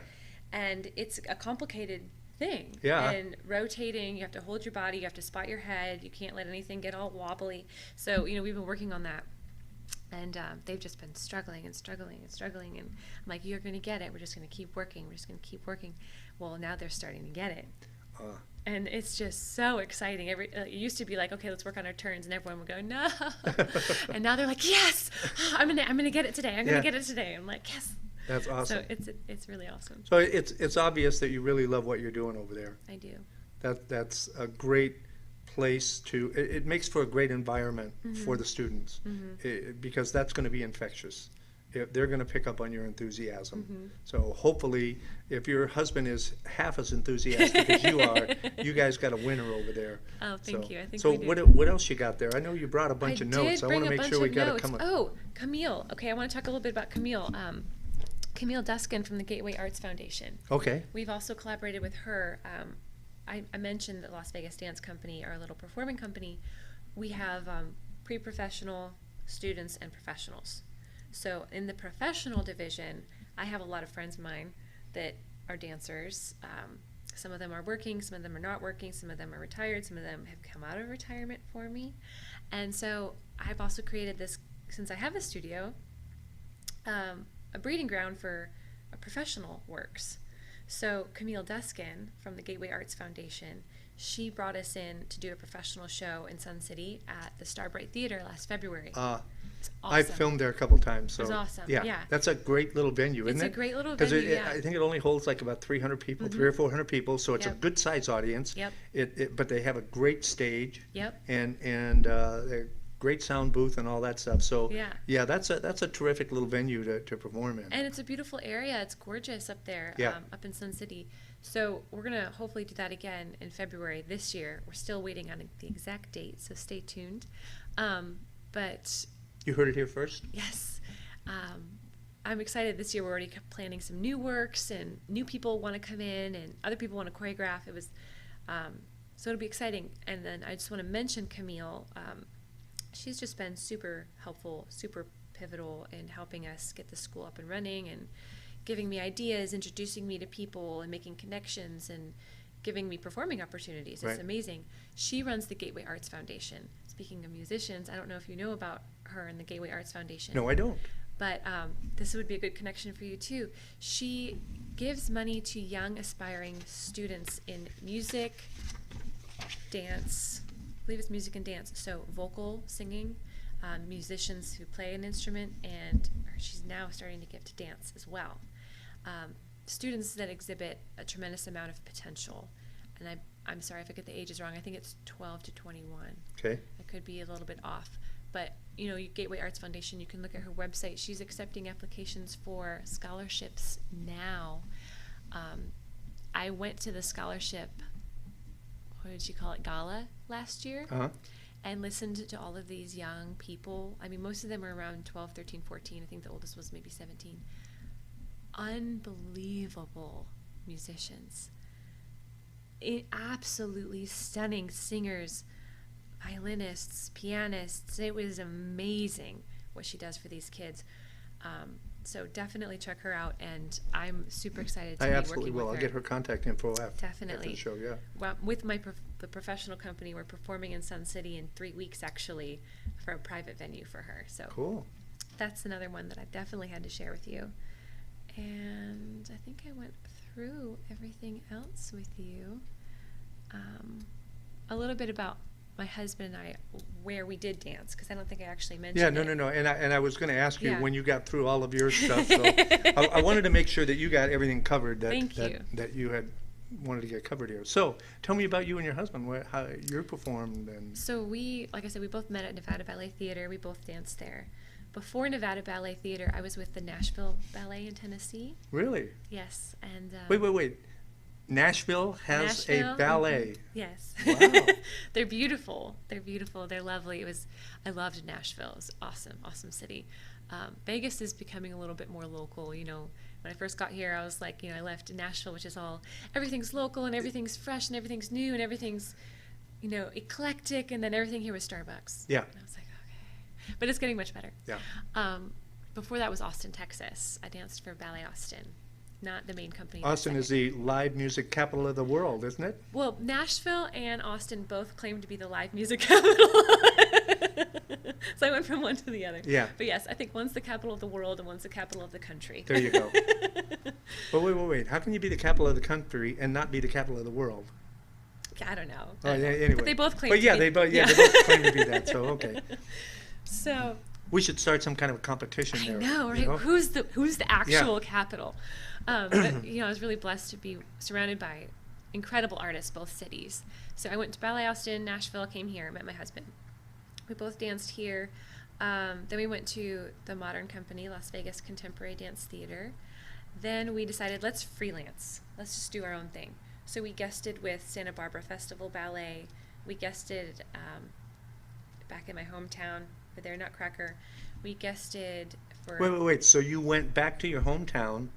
And it's a complicated thing. Yeah. And rotating, you have to hold your body, you have to spot your head, you can't let anything get all wobbly. So, we've been working on that. And they've just been struggling and struggling and struggling. And I'm like, you're going to get it. We're just going to keep working. We're just going to keep working. Well, now they're starting to get it. And it's just so exciting. It used to be like, okay, let's work on our turns, and everyone would go, no. And now they're like, yes, I'm gonna get it today. I'm gonna Yeah. get it today. I'm like, yes. that's awesome. So it's really awesome. So it's obvious that you really love what you're doing over there. I do. That's a great place to. It makes for a great environment for the students, because that's going to be infectious. They're going to pick up on your enthusiasm. So hopefully, if your husband is half as enthusiastic as you are, you guys got a winner over there. Oh, thank you. I think so. we do. What else you got there? I know you brought a bunch of notes. I bring want to a make bunch sure we of got notes. to come. Oh, Camille. Okay, I want to talk a little bit about Camille. Camille Duskin from the Gateway Arts Foundation. Okay. We've also collaborated with her. I mentioned the Las Vegas Dance Company, our little performing company. We have pre-professional, students, and professionals. So in the professional division, I have a lot of friends of mine that are dancers. Some of them are working, some of them are not working, some of them are retired, some of them have come out of retirement for me. And so I've also created this, since I have a studio, a breeding ground for a professional works. So Camille Duskin from the Gateway Arts Foundation, she brought us in to do a professional show in Sun City at the Starbright Theater last February. It's awesome. I've filmed there a couple times. So It was awesome, Yeah, yeah. that's a great little venue, isn't it? It's a great little 'Cause venue, yeah. I think it only holds like about 300 people, 300 or 400 people, so it's a Yep. good size audience. Yep. But they have a great stage. Yep. And they're great sound booth and all that stuff. So Yeah. that's a terrific little venue to perform in. And it's a beautiful area. It's gorgeous up there, Yeah. up in Sun City. So we're going to hopefully do that again in February this year. We're still waiting on the exact date, so stay tuned. But You heard it here first. yes, I'm excited. This year we're already planning some new works, and new people want to come in, and other people want to choreograph. It was, so it'll be exciting. And then I just want to mention Camille. She's just been super helpful, super pivotal in helping us get the school up and running, and giving me ideas, introducing me to people, and making connections, and giving me performing opportunities. It's Right. amazing. She runs the Gateway Arts Foundation. Speaking of musicians, I don't know if you know about her and the Gateway Arts Foundation. No, I don't. But this would be a good connection for you too. She gives money to young aspiring students in music, dance, I believe it's music and dance, so vocal, singing, musicians who play an instrument, and she's now starting to give to dance as well. Students that exhibit a tremendous amount of potential. And I'm sorry if I get the ages wrong. I think it's 12 to 21. Okay. I could be a little bit off. But, you know, Gateway Arts Foundation, you can look at her website. She's accepting applications for scholarships now. I went to the scholarship, what did she call it, gala last year, and listened to all of these young people. I mean, most of them were around 12, 13, 14. I think the oldest was maybe 17. Unbelievable musicians. Absolutely stunning singers, violinists, pianists. It was amazing what she does for these kids. So definitely check her out, and I'm super excited to I be absolutely working will. with I'll her. get her contact info after Definitely. the show, yeah. Well, with the professional company, we're performing in Sun City in 3 weeks, actually, for a private venue for her. So Cool. that's another one that I definitely had to share with you. And I think I went through everything else with you. A little bit about my husband and I, where we did dance, because I don't think I actually mentioned Yeah, it. no. And I was going to ask you Yeah. when you got through all of your stuff. So I wanted to make sure that you got everything covered Thank you. that you had wanted to get covered here. So tell me about you and your husband, how you performed. And So like I said, we both met at Nevada Ballet Theater. We both danced there. Before Nevada Ballet Theater, I was with the Nashville Ballet in Tennessee. Really? Yes, and Wait. Nashville has Nashville? a ballet. Yes. Wow. They're beautiful. They're beautiful. They're lovely. I loved Nashville. It was awesome city. Vegas is becoming a little bit more local. You know, when I first got here, I was like, I left Nashville, which is everything's local and everything's fresh and everything's new and everything's, eclectic, and then everything here was Starbucks. Yeah. And I was like, okay. But it's getting much better. Yeah. Before that was Austin, Texas. I danced for Ballet Austin, not the main company. Austin is the live music capital of the world, isn't it? Well, Nashville and Austin both claim to be the live music capital. So I went from one to the other. Yeah. But yes, I think one's the capital of the world and one's the capital of the country. There you go. But wait. How can you be the capital of the country and not be the capital of the world? I don't know. Oh, yeah, anyway. But they both claim But to yeah, be. they both claim to be that, so okay. So We should start some kind of a competition I there. know, right? you know? Who's the actual capital? But I was really blessed to be surrounded by incredible artists, both cities. So I went to Ballet Austin, Nashville, came here, met my husband. We both danced here. Then we went to the Modern Company, Las Vegas Contemporary Dance Theater. Then we decided, let's freelance. Let's just do our own thing. So we guested with Santa Barbara Festival Ballet. We guested back in my hometown for their Nutcracker. We guested for... Wait. So you went back to your hometown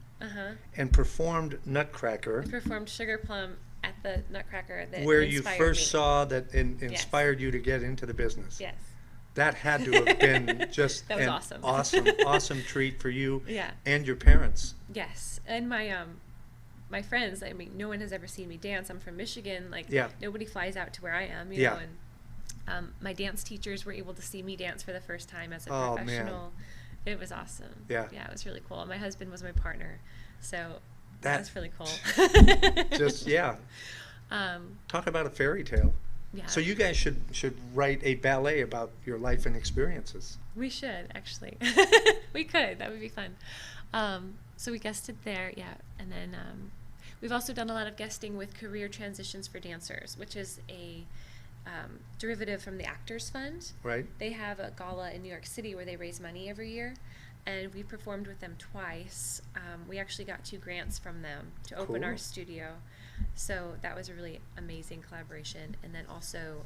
and performed Nutcracker, performed Sugar Plum at the Nutcracker that where you inspired first me. saw that inspired you to get into the business. Yes. That had to have been just That was an awesome. awesome treat for you Yeah. and your parents. Yes. And my friends, I mean, no one has ever seen me dance. I'm from Michigan. Like, Yeah. nobody flies out to where I am, Yeah. know. And my dance teachers were able to see me dance for the first time as a Oh, man. professional. It was awesome. Yeah. Yeah, it was really cool. My husband was my partner. So That- that was really cool. Just, yeah. Talk about a fairy tale. Yeah. So you guys should write a ballet about your life and experiences. We should, actually. We could. That would be fun. So we guested there, yeah. And then we've also done a lot of guesting with Career Transitions for Dancers, which is a derivative from the Actors Fund. Right? They have a gala in New York City where they raise money every year. And we performed with them twice. We actually got 2 grants from them to open our Cool. studio. So that was a really amazing collaboration. And then also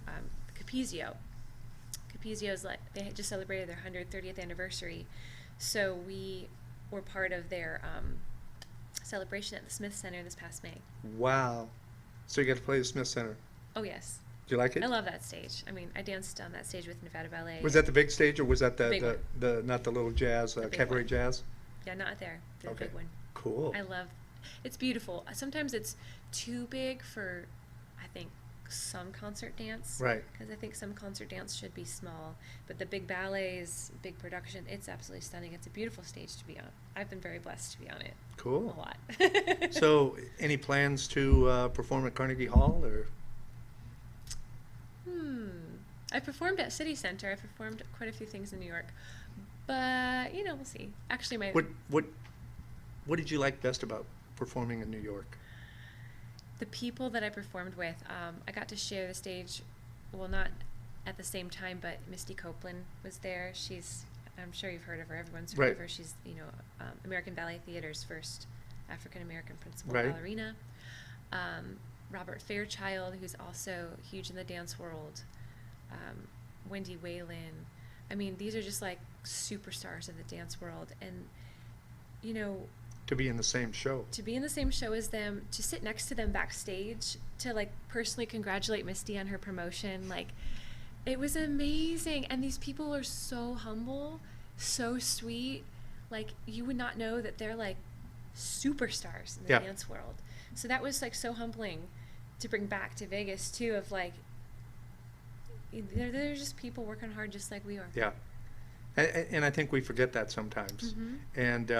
Capizio. Capizio's they had just celebrated their 130th anniversary. So we were part of their celebration at the Smith Center this past May. Wow. So you got to play the Smith Center. Oh, yes. Do you like it? I love that stage. I mean, I danced on that stage with Nevada Ballet. Was that the big stage, or was that Big the not the little jazz, The big cabaret one. jazz? Yeah, not there. The Okay. big one. Cool. I love, it's beautiful. Sometimes it's too big for, I think, some concert dance. Right. Because I think some concert dance should be small. But the big ballets, big production, it's absolutely stunning. It's a beautiful stage to be on. I've been very blessed to be on it. Cool. A lot. So, any plans to perform at Carnegie Hall, or? I performed at City Center. I performed quite a few things in New York. But, we'll see. Actually, What did you like best about performing in New York? the people that I performed with, I got to share the stage, well, not at the same time, but Misty Copeland was there. I'm sure you've heard of her. Everyone's heard of her. She's, American Ballet Theater's first African-American principal ballerina. Robert Fairchild, who's also huge in the dance world. Wendy Whalen. I mean, these are just like superstars of the dance world. And, To be in the same show. to be in the same show as them, to sit next to them backstage, to like personally congratulate Misty on her promotion, like it was amazing. And these people are so humble, so sweet. Like you would not know that they're like superstars in the dance world. So that was like so humbling to bring back to Vegas too, of like they're just people working hard just like we are. Yeah. And I think we forget that sometimes. Mm-hmm. And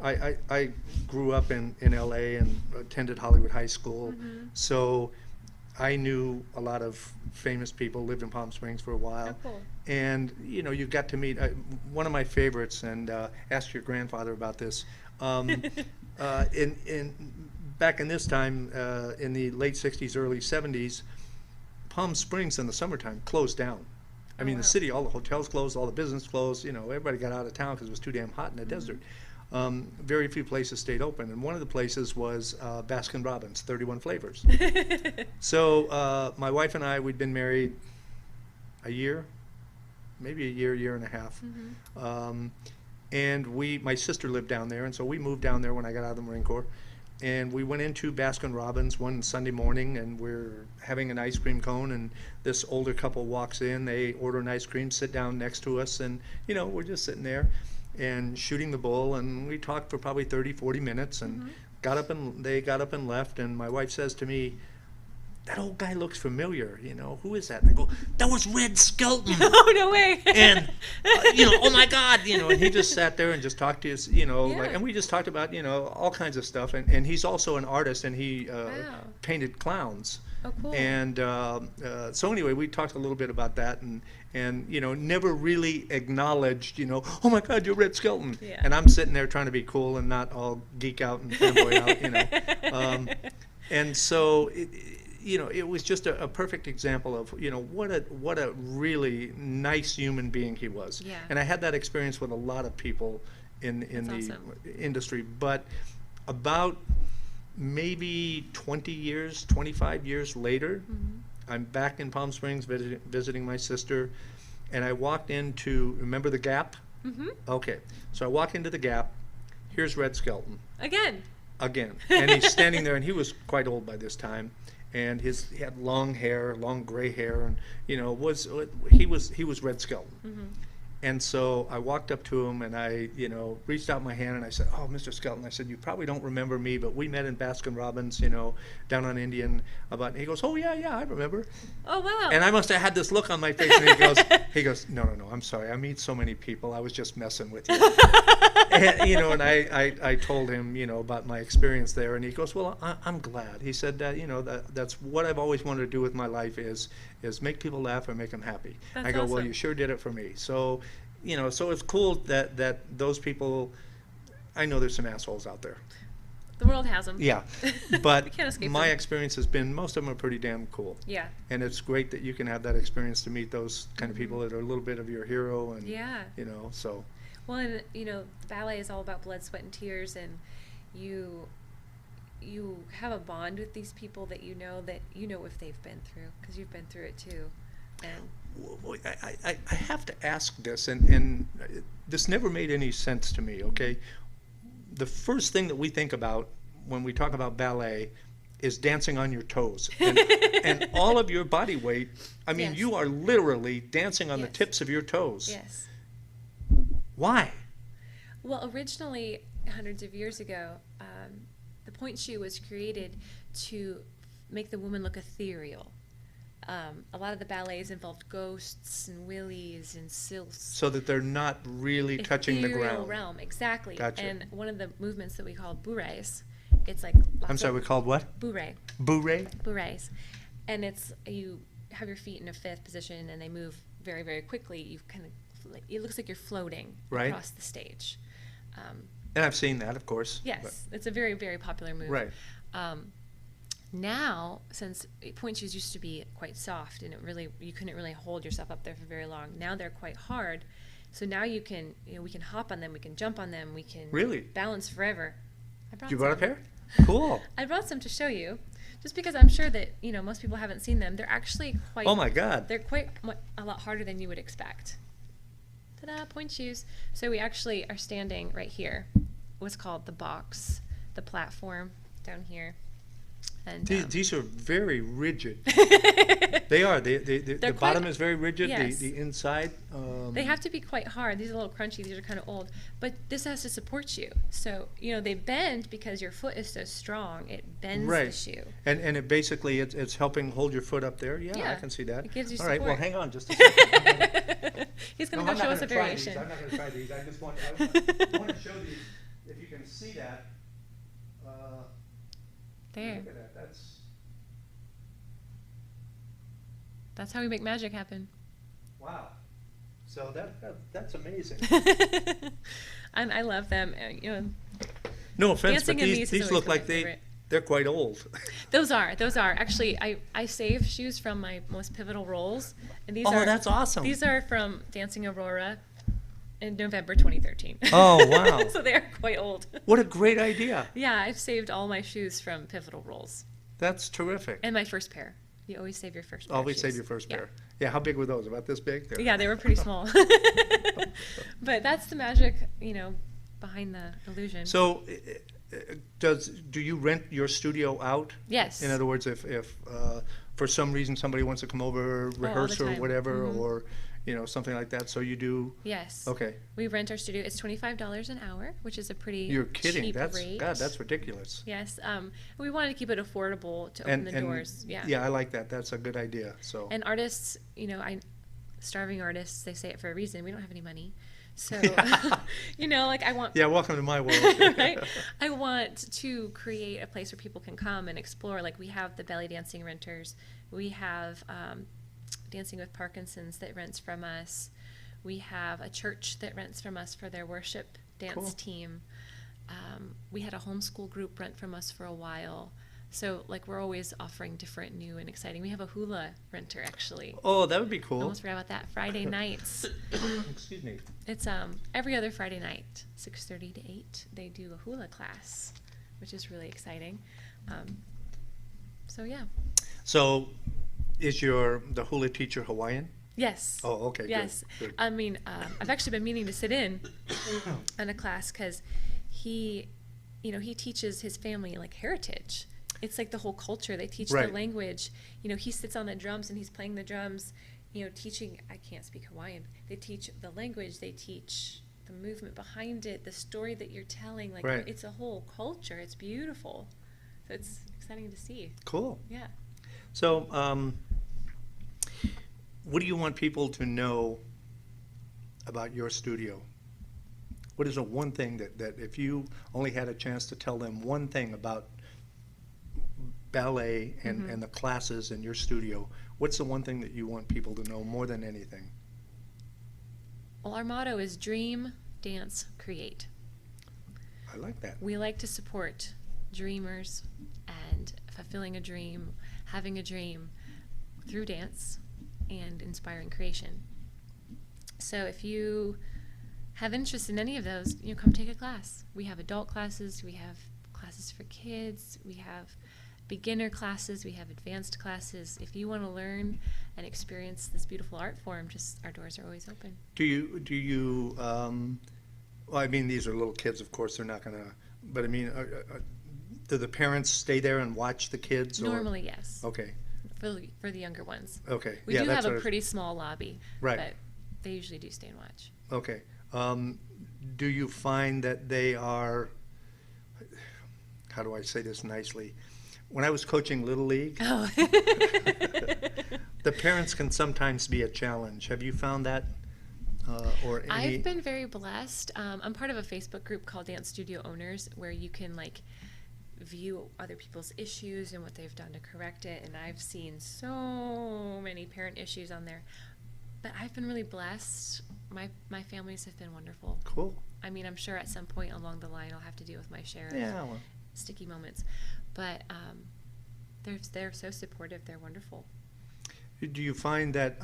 I grew up in LA and attended Hollywood High School. Mm-hmm. So I knew a lot of famous people, lived in Palm Springs for a while. Oh, cool. And, you got to meet one of my favorites, and ask your grandfather about this. Back in this time, in the late 60s, early 70s, Palm Springs in the summertime closed down. I mean, wow. the city, all the hotels closed, all the business closed, everybody got out of town because it was too damn hot in the desert. Very few places stayed open, and one of the places was Baskin Robbins, 31 flavors. So my wife and I, we'd been married a year, maybe a year and a half. And my sister lived down there, and so we moved down there when I got out of the Marine Corps. And we went into Baskin Robbins one Sunday morning, and we're having an ice cream cone, and this older couple walks in. They order an ice cream, sit down next to us, and, we're just sitting there and shooting the bull, and we talked for probably 30, 40 minutes, and they got up and left, and my wife says to me, "That old guy looks familiar, who is that?" And I go, "That was Red Skelton." Oh, no way. And, oh my God, and he just sat there and just talked to us, and we just talked about, all kinds of stuff. And he's also an artist, and he painted clowns. Oh, cool. And so anyway, we talked a little bit about that, and never really acknowledged, "Oh my God, you're Red Skelton." Yeah. And I'm sitting there trying to be cool and not all geek out and fanboy out, And so it was just a perfect example of, what a really nice human being he was. Yeah. And I had that experience with a lot of people in That's the awesome. industry. But about maybe 25 years later, I'm back in Palm Springs visiting my sister, and I walked into, remember the Gap? Okay. So I walk into the Gap. Here's Red Skelton. Again. And he's standing there, and he was quite old by this time. And he had long gray hair, and he was Red Skelton. And so I walked up to him, and I reached out my hand, and I said, "Oh, Mr. Skelton," I said, "you probably don't remember me, but we met in Baskin Robbins, down on Indian." And he goes, "Oh yeah, I remember." Oh, wow. And I must have had this look on my face, and he goes, No, I'm sorry, I meet so many people, I was just messing with you. And I told him, about my experience there, and he goes, "Well, I'm glad." He said that, that's what I've always wanted to do with my life is make people laugh and make them happy. That's I go, "Well, awesome. you sure did it for me." So, so it's cool that those people, I know there's some assholes out there. The world has them. Yeah, but We can't escape my them. experience has been, most of them are pretty damn cool. Yeah. And it's great that you can have that experience to meet those kind of people that are a little bit of your hero, and Yeah. so. Well, and the ballet is all about blood, sweat, and tears, and you have a bond with these people that if they've been through, because you've been through it too. And I have to ask this, and this never made any sense to me, okay? The first thing that we think about when we talk about ballet is dancing on your toes. And all of your body weight, I mean, Yes. you are literally dancing on the Yes. tips of your toes. yes. Why? Well, originally, hundreds of years ago, the point shoe was created to make the woman look ethereal. A lot of the ballets involved ghosts and willies and sylphs. So that they're not really touching the Ethereal ground. realm, exactly. Gotcha. And one of the movements that we call bourrées, it's like I'm sorry, we called what? bourrée, Bourrée? bourrées, and it's you have your feet in a fifth position and they move very, very quickly. You kind of, it looks like you're floating Right. across the stage. And I've seen that, of course. Yes, it's a very, very popular move. Right. Now, since point shoes used to be quite soft and you couldn't really hold yourself up there for very long. Now they're quite hard. So now we can hop on them, we can jump on them, we can Really? balance forever. You brought a some. pair? Cool. I brought some to show you, just because I'm sure that most people haven't seen them. They're actually quite. Oh my God. They're quite a lot harder than you would expect. Ta-da! Point shoes. So we actually are standing right here. What's called the box, the platform down here. And These are very rigid. They are. The bottom is very rigid. Yes. The inside. They have to be quite hard. These are a little crunchy. These are kind of old. But this has to support you. So, they bend because your foot is so strong. It bends Right. the shoe. And it basically it's helping hold your foot up there. Yeah, I Yeah. can see that. It gives you All right. Well, support. hang on just a second. He's going No, to go show us a I'm not gonna try these. variation. I'm not going to try these. I just want to show these. If you can see that. There. Look at that. That's how we make magic happen. Wow. So that's amazing. And I love them. No offense, Dancing but in these these is these always look been my like favorite. they're quite old. Those are. Actually, I save shoes from my most pivotal roles. And these Oh, are, that's awesome. These are from Dancing Aurora in November 2013. Oh, wow. So they are quite old. What a great idea. Yeah, I've saved all my shoes from pivotal roles. That's terrific. And my first pair. You always save your first pair. of Always shoes. save your first Yeah. pair. Yeah, how big were those? About this big? They're- Yeah, they were pretty small. But that's the magic, behind the illusion. So, do you rent your studio out? Yes. In other words, if for some reason somebody wants to come over, rehearse or time. whatever, Mhm. or something like that, so you do? Yes. Okay. We rent our studio. It's $25 an hour, which is a pretty You're kidding. cheap That's rate. God. That's ridiculous. Yes. We wanted to keep it affordable to open the doors. Yeah. Yeah, I like that. That's a good idea. So. And artists, starving artists, they say it for a reason. We don't have any money. So, like I want. Yeah, welcome to my world. Right? I want to create a place where people can come and explore. Like we have the belly dancing renters. We have Dancing with Parkinson's that rents from us. We have a church that rents from us for their worship dance Cool. team. We had a homeschool group rent from us for a while. So, we're always offering different, new, and exciting. We have a hula renter, actually. Oh, that would be cool. Almost forgot about that. Friday nights. Excuse me. It's every other Friday night, 6:30 to 8. They do a hula class, which is really exciting. So, yeah. So, is the hula teacher Hawaiian? Yes. Oh, okay. good, Yes. good. I mean, I've actually been meaning to sit in on a class because he teaches his family heritage. It's like the whole culture. They teach Right. the language. He sits on the drums and he's playing the drums, teaching, I can't speak Hawaiian. They teach the language. They teach the movement behind it, the story that you're telling. Right. It's a whole culture. It's beautiful. So it's exciting to see. Cool. Yeah. So, what do you want people to know about your studio? What is the one thing that if you only had a chance to tell them one thing about ballet and the classes in your studio, what's the one thing that you want people to know more than anything? Well, our motto is dream, dance, create. I like that. We like to support dreamers and fulfilling a dream, having a dream through dance and inspiring creation. So if you have interest in any of those, come take a class. We have adult classes, we have classes for kids, we have beginner classes, we have advanced classes. If you want to learn and experience this beautiful art form, our doors are always open. Do you well, I mean, these are little kids, of course, they're not gonna, but I mean, do the parents stay there and watch the kids? Or? Normally, yes. Okay, For the younger ones. okay. We Yeah, do that's have what a I- pretty small lobby, Right. but they usually do stay and watch. Okay. Do you find that they are, how do I say this nicely? When I was coaching Little League, Oh. The parents can sometimes be a challenge. Have you found that? Or any? I've been very blessed. I'm part of a Facebook group called Dance Studio Owners, where you can like view other people's issues and what they've done to correct it. And I've seen so many parent issues on there. But I've been really blessed. My families have been wonderful. Cool. I mean, I'm sure at some point along the line I'll have to deal with my share of Yeah. Well, sticky moments. But they're so supportive. They're wonderful. do you find that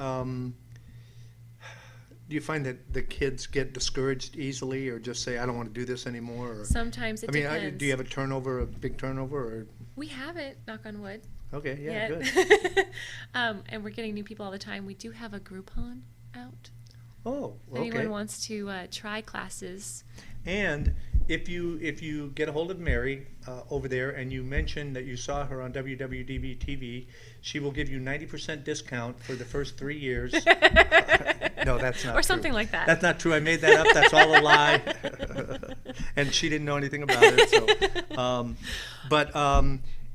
the kids get discouraged easily, or just say, I don't want to do this anymore? Or, Sometimes it depends. do you have a big turnover? Or We haven't, knock on wood. okay, yeah, Yet. good. And we're getting new people all the time. We do have a Groupon out. Oh, If okay. anyone wants to try classes. And if you get a hold of Mary over there and you mention that you saw her on WWDBTV, she will give you 90% discount for the first 3 years. No, that's not Or true. something like that. That's not true. I made that up. That's all a lie. And she didn't know anything about it. So,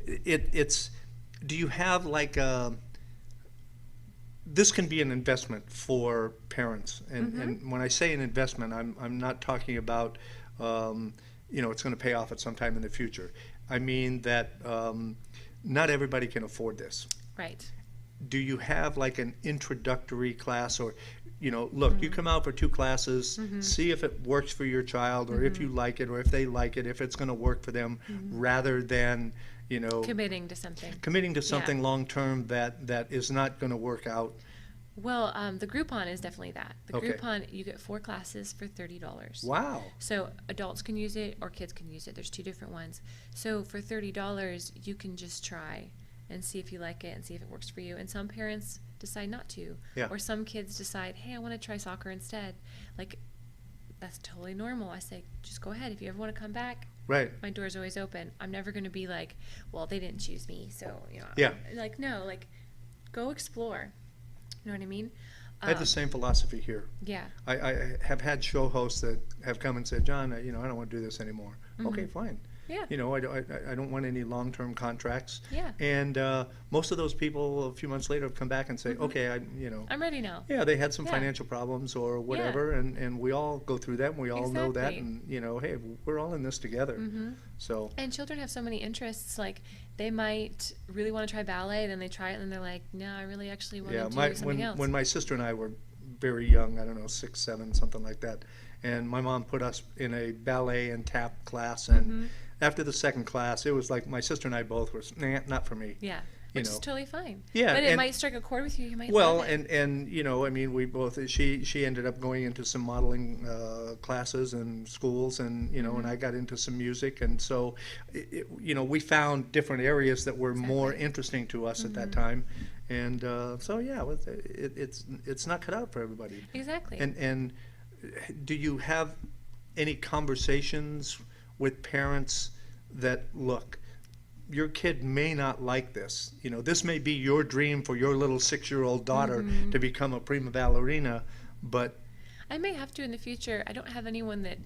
it's. Do you have like this can be an investment for parents, and when I say an investment, I'm not talking about it's going to pay off at some time in the future. I mean that not everybody can afford this. Right. Do you have like an introductory class, or look, you come out for 2 classes, see if it works for your child, or if you like it, or if they like it, if it's going to work for them, rather than Committing to something. Yeah. Long term that is not going to work out. Well, the Groupon is definitely that. The Okay. Groupon, you get 4 classes for $30. Wow. So adults can use it or kids can use it. There's 2 different ones. So for $30, you can just try and see if you like it and see if it works for you. And some parents decide not to. Yeah. Or some kids decide, hey, I want to try soccer instead. Like, that's totally normal. I say, just go ahead. If you ever want to come back, Right. my door's always open. I'm never going to be like, well, they didn't choose me, so, Yeah. Like, no, like, go explore. You know what I mean? I have the same philosophy here. Yeah. I have had show hosts that have come and said, John, I don't want to do this anymore. Okay, fine. Yeah. I don't want any long-term contracts. Yeah. And most of those people a few months later have come back and say, okay, I'm ready now. yeah, they had some Yeah. financial problems or whatever, and we all go through that, and we all know that, Exactly. and hey, we're all in this together. So And children have so many interests. Like, they might really want to try ballet, then they try it, and then they're like, no, I really actually want yeah, to do something else. when my sister and I were very young, I don't know, 6, 7, something like that, and my mom put us in a ballet and tap class, and after the second class, it was like my sister and I both were, nah, not for me. Yeah. Which is totally fine. Yeah, But it and- might strike a chord with you. You might Well, love it. and I mean, we both. She ended up going into some modeling classes and schools, and and I got into some music, and so we found different areas that were more interesting to us at that time, and so yeah, it's not cut out for everybody. Exactly. And do you have any conversations with parents that look? Your kid may not like this. This may be your dream for your little 6-year-old daughter to become a prima ballerina, but I may have to in the future. I don't have anyone that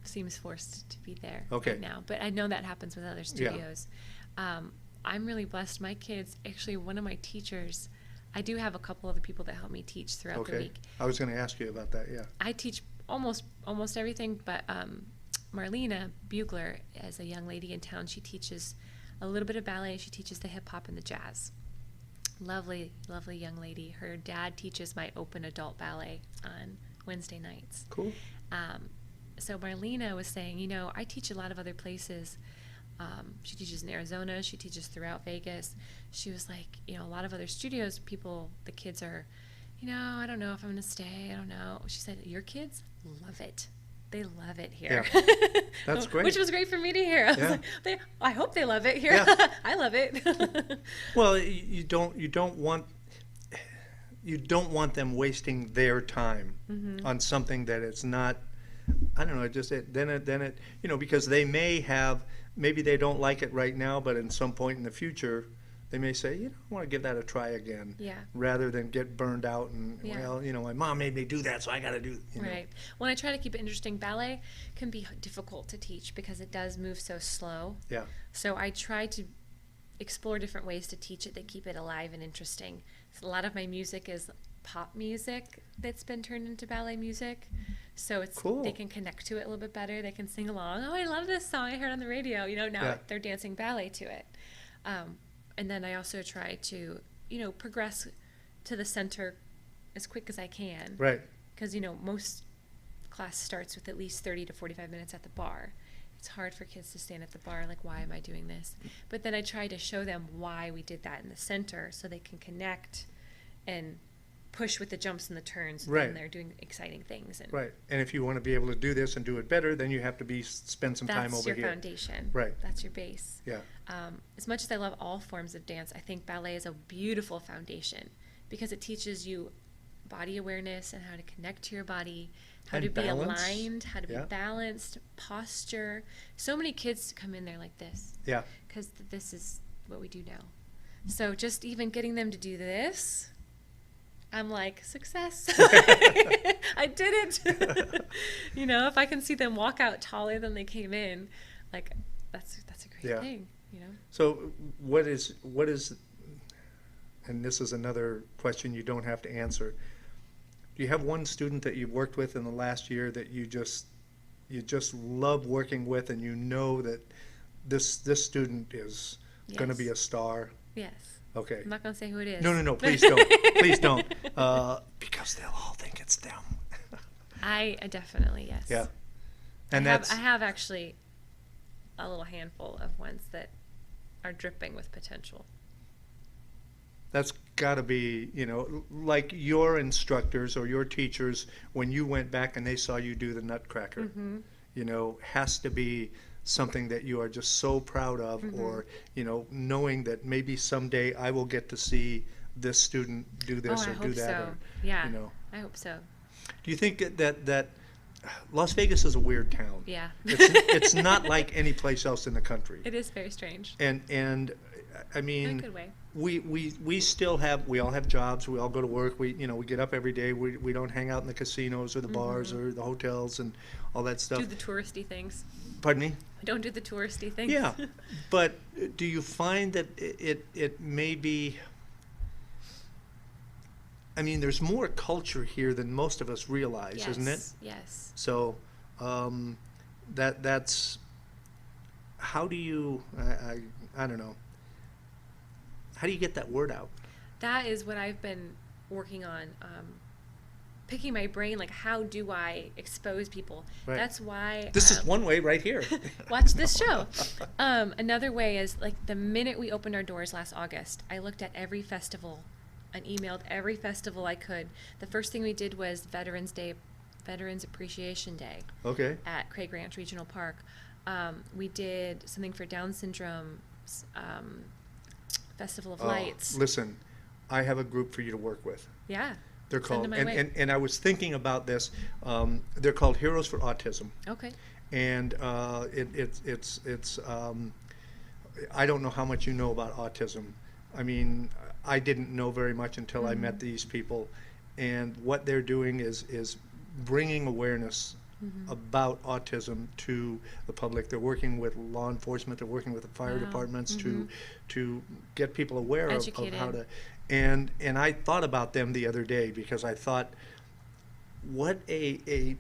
seems forced to be there Okay. right now, but I know that happens with other studios. I'm really blessed. My kids, actually, one of my teachers, I do have a couple other people that help me teach throughout the okay. week. I was going to ask you about that. Yeah. I teach almost everything, but Marlena Bugler, as a young lady in town, she teaches a little bit of ballet. She teaches the hip hop and the jazz. Lovely, lovely young lady. Her dad teaches my open adult ballet on Wednesday nights. Cool. So Marlena was saying, I teach a lot of other places. She teaches in Arizona. She teaches throughout Vegas. She was like, a lot of other studios, the kids are, I don't know if I'm going to stay. I don't know. She said, your kids love it. They love it here. Yeah. That's great. Which was great for me to hear. I was Yeah. like, I hope they love it here. Yeah. I love it. Well, you don't want them wasting their time on something that it's not. I don't know. Then it because they maybe they don't like it right now, but at some point in the future, they may say, I want to give that a try again. Yeah. Rather than get burned out and Yeah. my mom made me do that, so I got to do. Right. When I try to keep it interesting, ballet can be difficult to teach because it does move so slow. Yeah. So I try to explore different ways to teach it that keep it alive and interesting. So a lot of my music is pop music that's been turned into ballet music. So it's Cool. They can connect to it a little bit better. They can sing along. Oh, I love this song I heard on the radio. You know, now Yeah. they're dancing ballet to it. And then I also try to, you know, progress to the center as quick as I can. Right. Because, you know, most class starts with at least 30 to 45 minutes at the bar. It's hard for kids to stand at the bar like, why am I doing this? But then I try to show them why we did that in the center so they can connect and push with the jumps and the turns Right. when they're doing exciting things. And Right. And if you want to be able to do this and do it better, then you have to spend some time that's over your here. foundation. Right. That's your base. Yeah. As much as I love all forms of dance, I think ballet is a beautiful foundation because it teaches you body awareness and how to connect to your body, how And to be balance. aligned, how to Yeah. be balanced, posture. So many kids come in there like this Yeah. because this is what we do now. So just even getting them to do this, I'm like, success. I did it. You know, if I can see them walk out taller than they came in, like that's a great Yeah. thing, you know. So what is, and this is another question you don't have to answer. Do you have one student that you've worked with in the last year that you just love working with, and you know that this student is going to be Yes. a star? Yes. Okay. I'm not going to say who it is. No, please don't. Please don't. Because they'll all think it's them. I definitely, yes. Yeah. And I have actually a little handful of ones that are dripping with potential. that's got to be, you know, like your instructors or your teachers, when you went back and they saw you do the Nutcracker, Mm-hmm. you know, has to be something that you are just so proud of, or, you know, knowing that maybe someday I will get to see this student do this I or do hope that. so. Or, Yeah. You know, I hope so. do you think that Las Vegas is a weird town? Yeah. It's not like any place else in the country. It is very strange. And I In a mean, good way. we still have, we all have jobs, we all go to work, we get up every day, we don't hang out in the casinos or the bars or the hotels and all that stuff. Do the touristy things. Pardon me? We don't do the touristy things. Yeah, but do you find that it may be, I mean, there's more culture here than most of us realize, Yes. isn't it? Yes. So, that's, how do you, I don't know, how do you get that word out? That is what I've been working on, picking my brain, like how do I expose people? Right. That's why This is one way right here. watch this show. Another way is like the minute we opened our doors last August, I looked at every festival and emailed every festival I could. The first thing we did was Veterans Appreciation Day Okay. at Craig Ranch Regional Park. We did something for Down syndrome, Festival of Lights. Listen, I have a group for you to work with. Yeah. They're Send called, them my way. and I was thinking about this. They're called Heroes for Autism, Okay. and it's I don't know how much you know about autism. I mean, I didn't know very much until I met these people, and what they're doing is bringing awareness about autism to the public. They're working with law enforcement. They're working with the fire Wow. departments to get people aware of how Educated. to. And I thought about them the other day because I thought, what an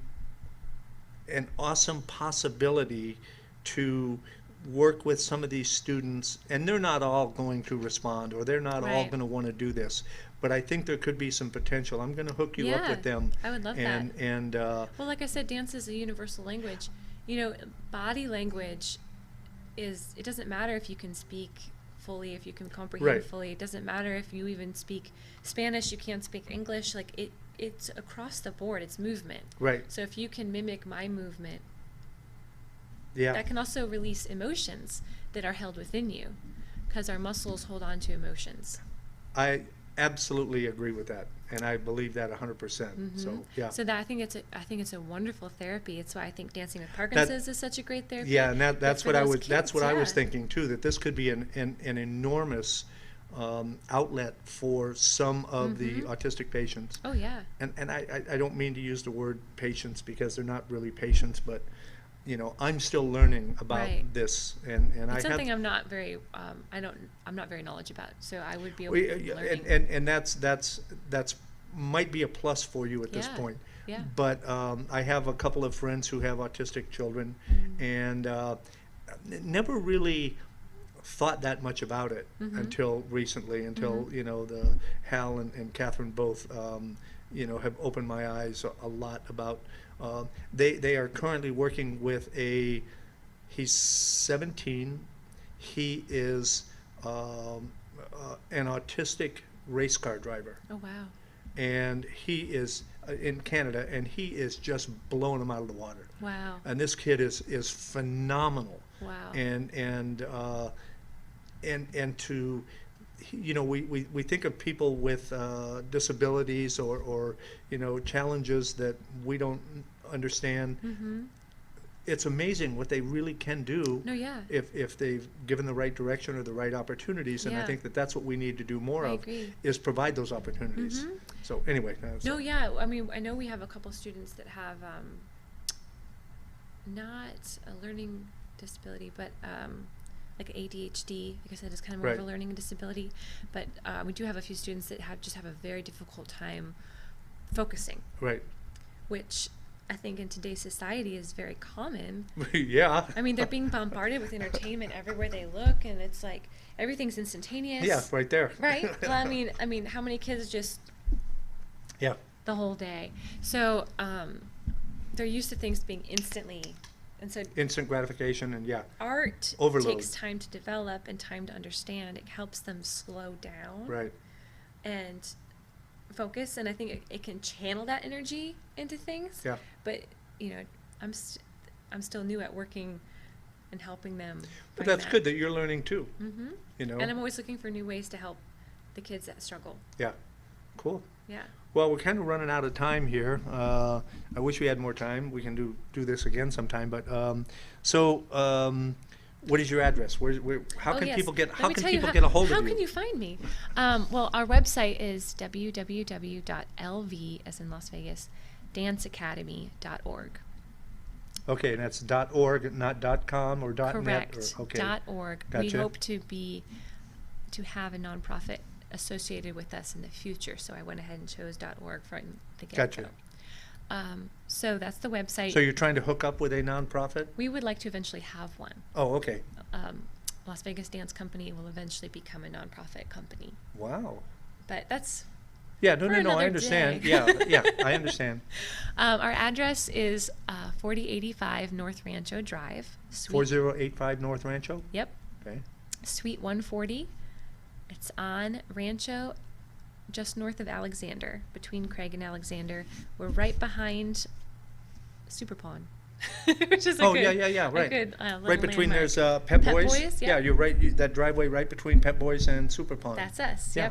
awesome possibility to work with some of these students, and they're not all going to respond, or they're not all Right. going to want to do this, but I think there could be some potential. I'm going to hook you up Yeah, with them. I would love and, that. And Well, like I said, dance is a universal language. You know, body language it doesn't matter if you can speak fully, if you can comprehend Right. fully. It doesn't matter if you even speak Spanish, you can't speak English. Like it's across the board. It's movement. right, So if you can mimic my movement, yeah, that can also release emotions that are held within you, because our muscles hold on to emotions. I absolutely agree with that, and I believe that 100%. So yeah. So that I think it's a wonderful therapy. It's why I think Dancing with Parkinson's is such a great therapy. Yeah, and But that's for what I those was. That's kids, what I was yeah. thinking too. That this could be an enormous outlet for some of the autistic patients. Oh yeah. And I don't mean to use the word patients because they're not really patients, but I'm still learning about Right. this, and I It's have. something I'm not very, I'm not very knowledgeable about, so I would be open We, to learning. and that's might be a plus for you at this Yeah, point. yeah. But I have a couple of friends who have autistic children, Mm-hmm. and never really thought that much about it Mm-hmm. until recently. Until the Hal and Catherine both have opened my eyes a lot about. They are currently working with he's 17. He is an autistic race car driver, Oh, wow. and he is in Canada, and he is just blowing them out of the water. Wow. And this kid is phenomenal. Wow. And to we think of people with disabilities or challenges that we don't understand. Mm-hmm. It's amazing what they really can do No, yeah. if they've given the right direction or the right opportunities. And I Yeah. think that's what we need to do more I of, agree. is provide those opportunities. Mhm. So anyway, No, yeah. I mean, I know we have a couple students that have not a learning disability, but like ADHD. I guess that is kind of more of a Right. learning disability. But we do have a few students that have a very difficult time focusing, right. which I think in today's society is very common. Yeah. I mean, they're being bombarded with entertainment everywhere they look, and it's like everything's instantaneous. Yeah, right there. Right. Well, I mean, how many kids just Yeah. the whole day? So they're used to things being instantly, and so Instant gratification, and yeah. art Overload. takes time to develop and time to understand. It helps them slow down Right. and focus, and I think it can channel that energy into things. Yeah. But I'm still new at working and helping them. But that's good that you're learning too. Mm-hmm. You know. And I'm always looking for new ways to help the kids that struggle. Yeah. Cool. Yeah. Well, we're kind of running out of time here. I wish we had more time. We can do this again sometime. But what is your address? How Oh, can yes. people get? Let How me can tell you people get a hold how of you? can you find me? Well, our website is www.lv, as in Las Vegas, danceacademy.org. Okay, and that's .org, not .com or .net. Correct. Or, okay. .org. We Gotcha. hope to have a nonprofit associated with us in the future, so I went ahead and chose .org from the get-go. Gotcha. So that's the website. So you're trying to hook up with a nonprofit? We would like to eventually have one. Oh, okay. Las Vegas Dance Company will eventually become a nonprofit company, Wow. but that's Yeah, For no, I another understand. day. Yeah, I understand. our address is 4085 North Rancho Drive. Suite, 4085 North Rancho? Yep, Okay. Suite 140. It's on Rancho, just north of Alexander, between Craig and Alexander. We're right behind Super Pond, which is a Oh, good, yeah, a right. good, little Right between landmark. there's Pep Pep Boys. Boys, Yeah, yeah. you're right. That driveway right between Pep Boys and Super Pond. That's us. Yeah.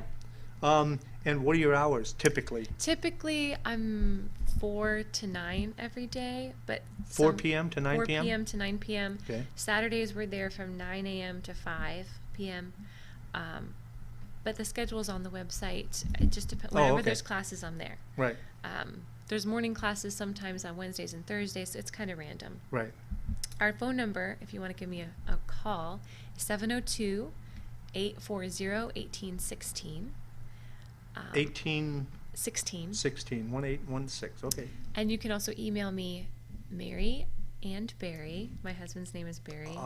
Yep. And what are your hours typically? Typically, I'm 4 to 9 every day, but 4 p.m. to 9 4 p.m.? p.m. to 9 p.m. Okay. Saturdays we're there from 9 a.m. to 5 p.m. But the schedule's on the website. It just depends. Oh, Whenever okay. there's classes, I'm there. Right, There's morning classes sometimes on Wednesdays and Thursdays, so it's kind of random. right. Our phone number, if you want to give me a call, is 702-840-1816. 1816, 16. 1816. Okay. And you can also email me, Mary and Barry. My husband's name is Barry.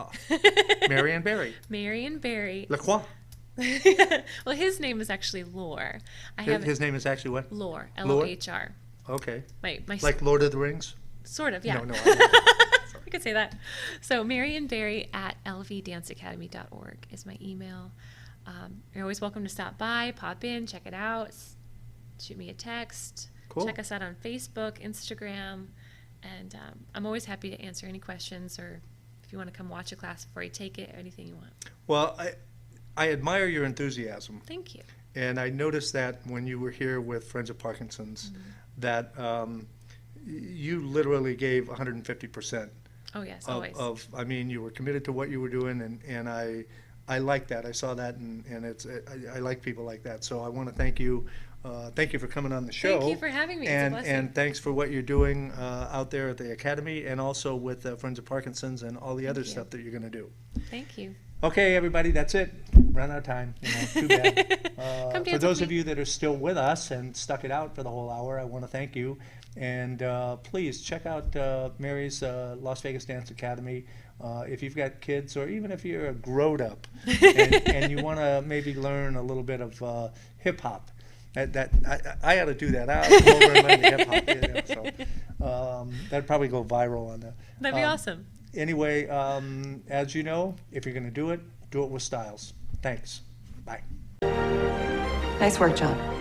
Mary and Barry. Mary and Barry. LaCroix. Well, his name is actually Lohr. His name is actually what? Lohr. Lohr? L-O-H-R. Okay. My Like Lord of the Rings? sort of, yeah. No. I could say that. So Mary and Barry at lvdanceacademy.org is my email. You're always welcome to stop by, pop in, check it out, shoot me a text. Cool. Check us out on Facebook, Instagram, and I'm always happy to answer any questions, or if you want to come watch a class before you take it, or anything you want. Well, I admire your enthusiasm. Thank you. And I noticed that when you were here with Friends of Parkinson's, that you literally gave 150%. Oh, yes, always. I mean, you were committed to what you were doing, and I like that. I saw that, and I like people like that. So I want to thank you thank you for coming on the show. Thank you for having me. It's a And, blessing. and thanks for what you're doing out there at the Academy and also with Friends of Parkinson's and all the other you. stuff that you're going to do. Thank you. Okay, everybody, that's it. Run out of time. Too bad. Come For dance those with of me. you that are still with us and stuck it out for the whole hour, I want to thank you. And please check out Mary's Las Vegas Dance Academy. If you've got kids, or even if you're a growed-up and you want to maybe learn a little bit of hip-hop. I ought to do that. I ought to go over and learn the hip-hop. That'd probably go viral on that. That'd be awesome. Anyway, as you know, if you're going to do it with styles. Thanks. Bye. Nice work, John.